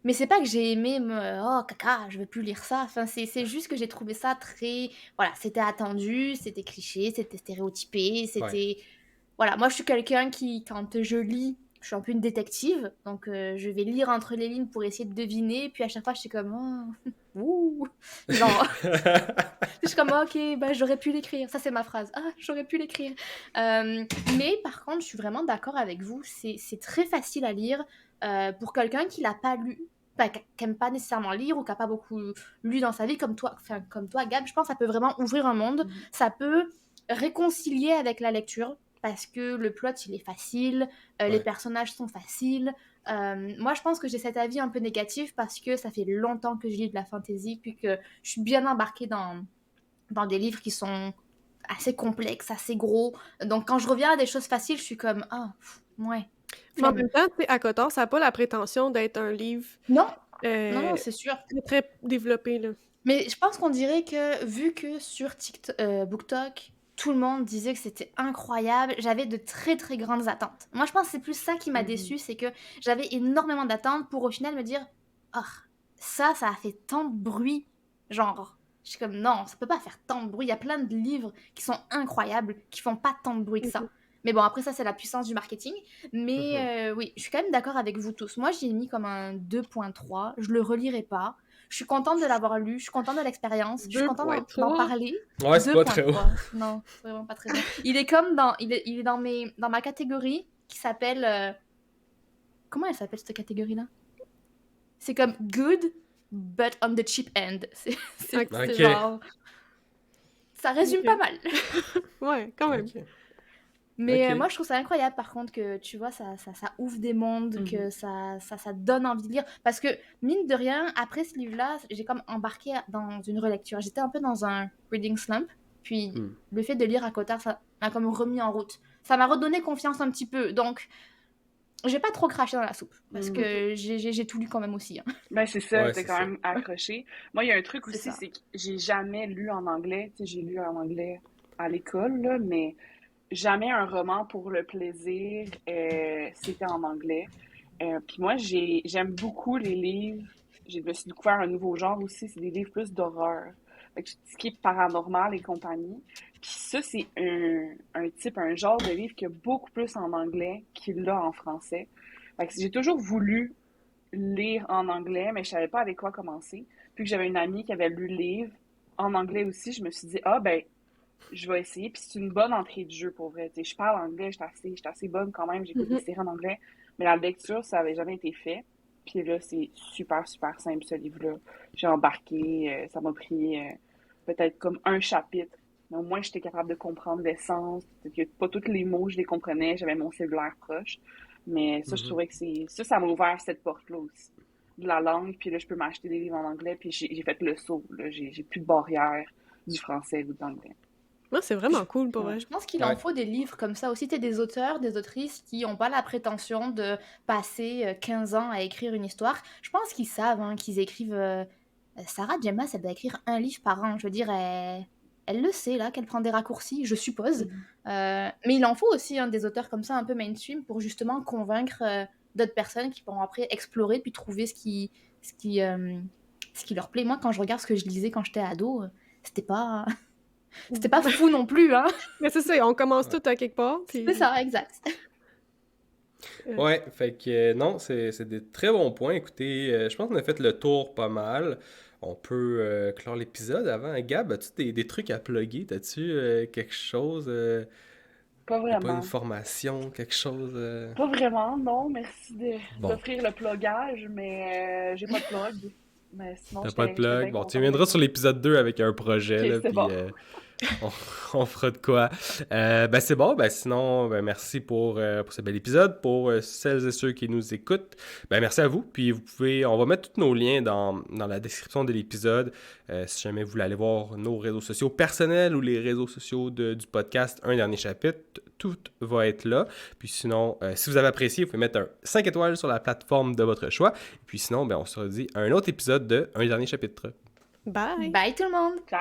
Mais c'est pas que j'ai aimé oh caca, je veux plus lire ça. Enfin, c'est juste que j'ai trouvé ça très... Voilà, c'était attendu, c'était cliché, c'était stéréotypé, c'était... Voilà, moi je suis quelqu'un qui, quand je lis, je suis un peu une détective. Donc je vais lire entre les lignes pour essayer de deviner. Puis à chaque fois, je suis comme... Oh, ouh. Genre, je suis comme, ok, bah, j'aurais pu l'écrire. Ça, c'est ma phrase. Ah, j'aurais pu l'écrire. Mais par contre, je suis vraiment d'accord avec vous. C'est très facile à lire pour quelqu'un qui l'a pas lu, qui n'aime pas nécessairement lire ou qui n'a pas beaucoup lu dans sa vie, comme toi, Gab. Je pense que ça peut vraiment ouvrir un monde. Ça peut réconcilier avec la lecture parce que le plot, il est facile, les personnages sont faciles. Moi, je pense que j'ai cet avis un peu négatif parce que ça fait longtemps que je lis de la fantasy, puis que je suis bien embarquée dans des livres qui sont assez complexes, assez gros. Donc, quand je reviens à des choses faciles, je suis comme, ah, ouais. Mais en flemme. même temps, tu sais, ACOTAR, ça n'a pas la prétention d'être un livre Non, euh, c'est sûr. très, très développé, là. Mais je pense qu'on dirait que, vu que sur TikTok, BookTok, tout le monde disait que c'était incroyable, j'avais de très très grandes attentes. Moi, je pense que c'est plus ça qui m'a déçue, c'est que j'avais énormément d'attentes pour au final me dire, ah, ça a fait tant de bruit. Genre, je suis comme, non, ça peut pas faire tant de bruit. Il y a plein de livres qui sont incroyables, qui font pas tant de bruit que ça. Mais bon, après ça, c'est la puissance du marketing. Mais oui, je suis quand même d'accord avec vous tous. Moi, j'ai mis comme un 2.3. Je le relirai pas. Je suis contente de l'avoir lu, je suis contente de l'expérience, je suis contente d'en 2.3. parler. Ouais, c'est pas très haut. 2.3. Non, c'est vraiment pas très haut. Il est comme il est dans ma catégorie qui s'appelle... Comment elle s'appelle cette catégorie-là? C'est comme good, but on the cheap end. C'est Ok. genre... Ça résume Ok. pas mal. Ouais, quand même. Ok. Mais Ok. moi, je trouve ça incroyable, par contre, que tu vois, ça ouvre des mondes, que ça donne envie de lire. Parce que, mine de rien, après ce livre-là, j'ai comme embarqué dans une relecture. J'étais un peu dans un reading slump. Puis, le fait de lire ACOTAR, ça m'a comme remis en route. Ça m'a redonné confiance un petit peu. Donc, j'ai pas trop craché dans la soupe. Parce que j'ai tout lu quand même aussi. Hein. Ben, c'est ça, Ouais, t'es c'est quand ça. même accroché. Moi, il y a un truc C'est aussi, ça. c'est que j'ai jamais lu en anglais. Tu sais, j'ai lu en anglais à l'école, là, mais jamais un roman pour le plaisir, c'était en anglais. Puis moi, j'aime beaucoup les livres. Je me suis découvert un nouveau genre aussi, c'est des livres plus d'horreur. Fait que tout ce qui est paranormal et compagnie. Puis ça, c'est un genre de livre qu'il y a beaucoup plus en anglais qu'il l'a en français. Fait que j'ai toujours voulu lire en anglais, mais je savais pas avec quoi commencer. Puis que j'avais une amie qui avait lu le livre en anglais aussi, je me suis dit, ah ben, je vais essayer. Puis c'est une bonne entrée de jeu pour vrai. Tu sais, je parle anglais, j'étais assez bonne quand même, j'écoute des séries en anglais, mais la lecture, ça avait jamais été fait. Puis là, c'est super, super simple ce livre-là. J'ai embarqué, ça m'a pris peut-être comme un chapitre. Mais au moins, j'étais capable de comprendre l'essence. Peut-être que pas tous les mots, je les comprenais, j'avais mon cellulaire proche. Mais ça, je trouvais que ça m'a ouvert cette porte-là aussi. De la langue, puis là, je peux m'acheter des livres en anglais, puis j'ai fait le saut. Là. J'ai plus de barrière du français ou de l'anglais. Moi, c'est vraiment cool pour vrai. Je pense qu'il en faut des livres comme ça aussi. T'es des auteurs, des autrices qui n'ont pas la prétention de passer 15 ans à écrire une histoire. Je pense qu'ils savent, hein, qu'ils écrivent... Sarah Gemma, elle doit écrire un livre par an. Je veux dire, elle le sait, là, qu'elle prend des raccourcis, je suppose. Mais il en faut aussi hein, des auteurs comme ça, un peu mainstream, pour justement convaincre d'autres personnes qui pourront après explorer puis trouver ce qui leur plaît. Moi, quand je regarde ce que je lisais quand j'étais ado, c'était pas... C'était pas fou non plus, hein. Mais c'est ça, on commence tout à quelque part. Puis... C'est ça, exact. Ouais, fait que non, c'est des très bons points. Écoutez, je pense qu'on a fait le tour pas mal. On peut clore l'épisode avant. Gab, as-tu des trucs à plugger? T'as-tu quelque chose? Pas Pas une vraiment. formation, quelque chose? Pas vraiment, non. Merci Bon. d'offrir le plugage, mais j'ai pas de plug. Mais sinon, T'as pas de j'étais plug? bien Bon, tu contente viendras d'être sur là. l'épisode 2 avec un projet, Ok, là, c'est puis bon. on fera de quoi. Ben c'est bon, ben sinon, ben merci pour ce bel épisode. Pour celles et ceux qui nous écoutent, ben merci à vous. Puis on va mettre tous nos liens dans la description de l'épisode. Si jamais vous voulez aller voir nos réseaux sociaux personnels ou les réseaux sociaux du podcast Un Dernier Chapitre, tout va être là. Puis sinon, si vous avez apprécié, vous pouvez mettre un 5 étoiles sur la plateforme de votre choix. Et puis sinon, ben on se redit à un autre épisode de Un Dernier Chapitre. Bye! Bye tout le monde!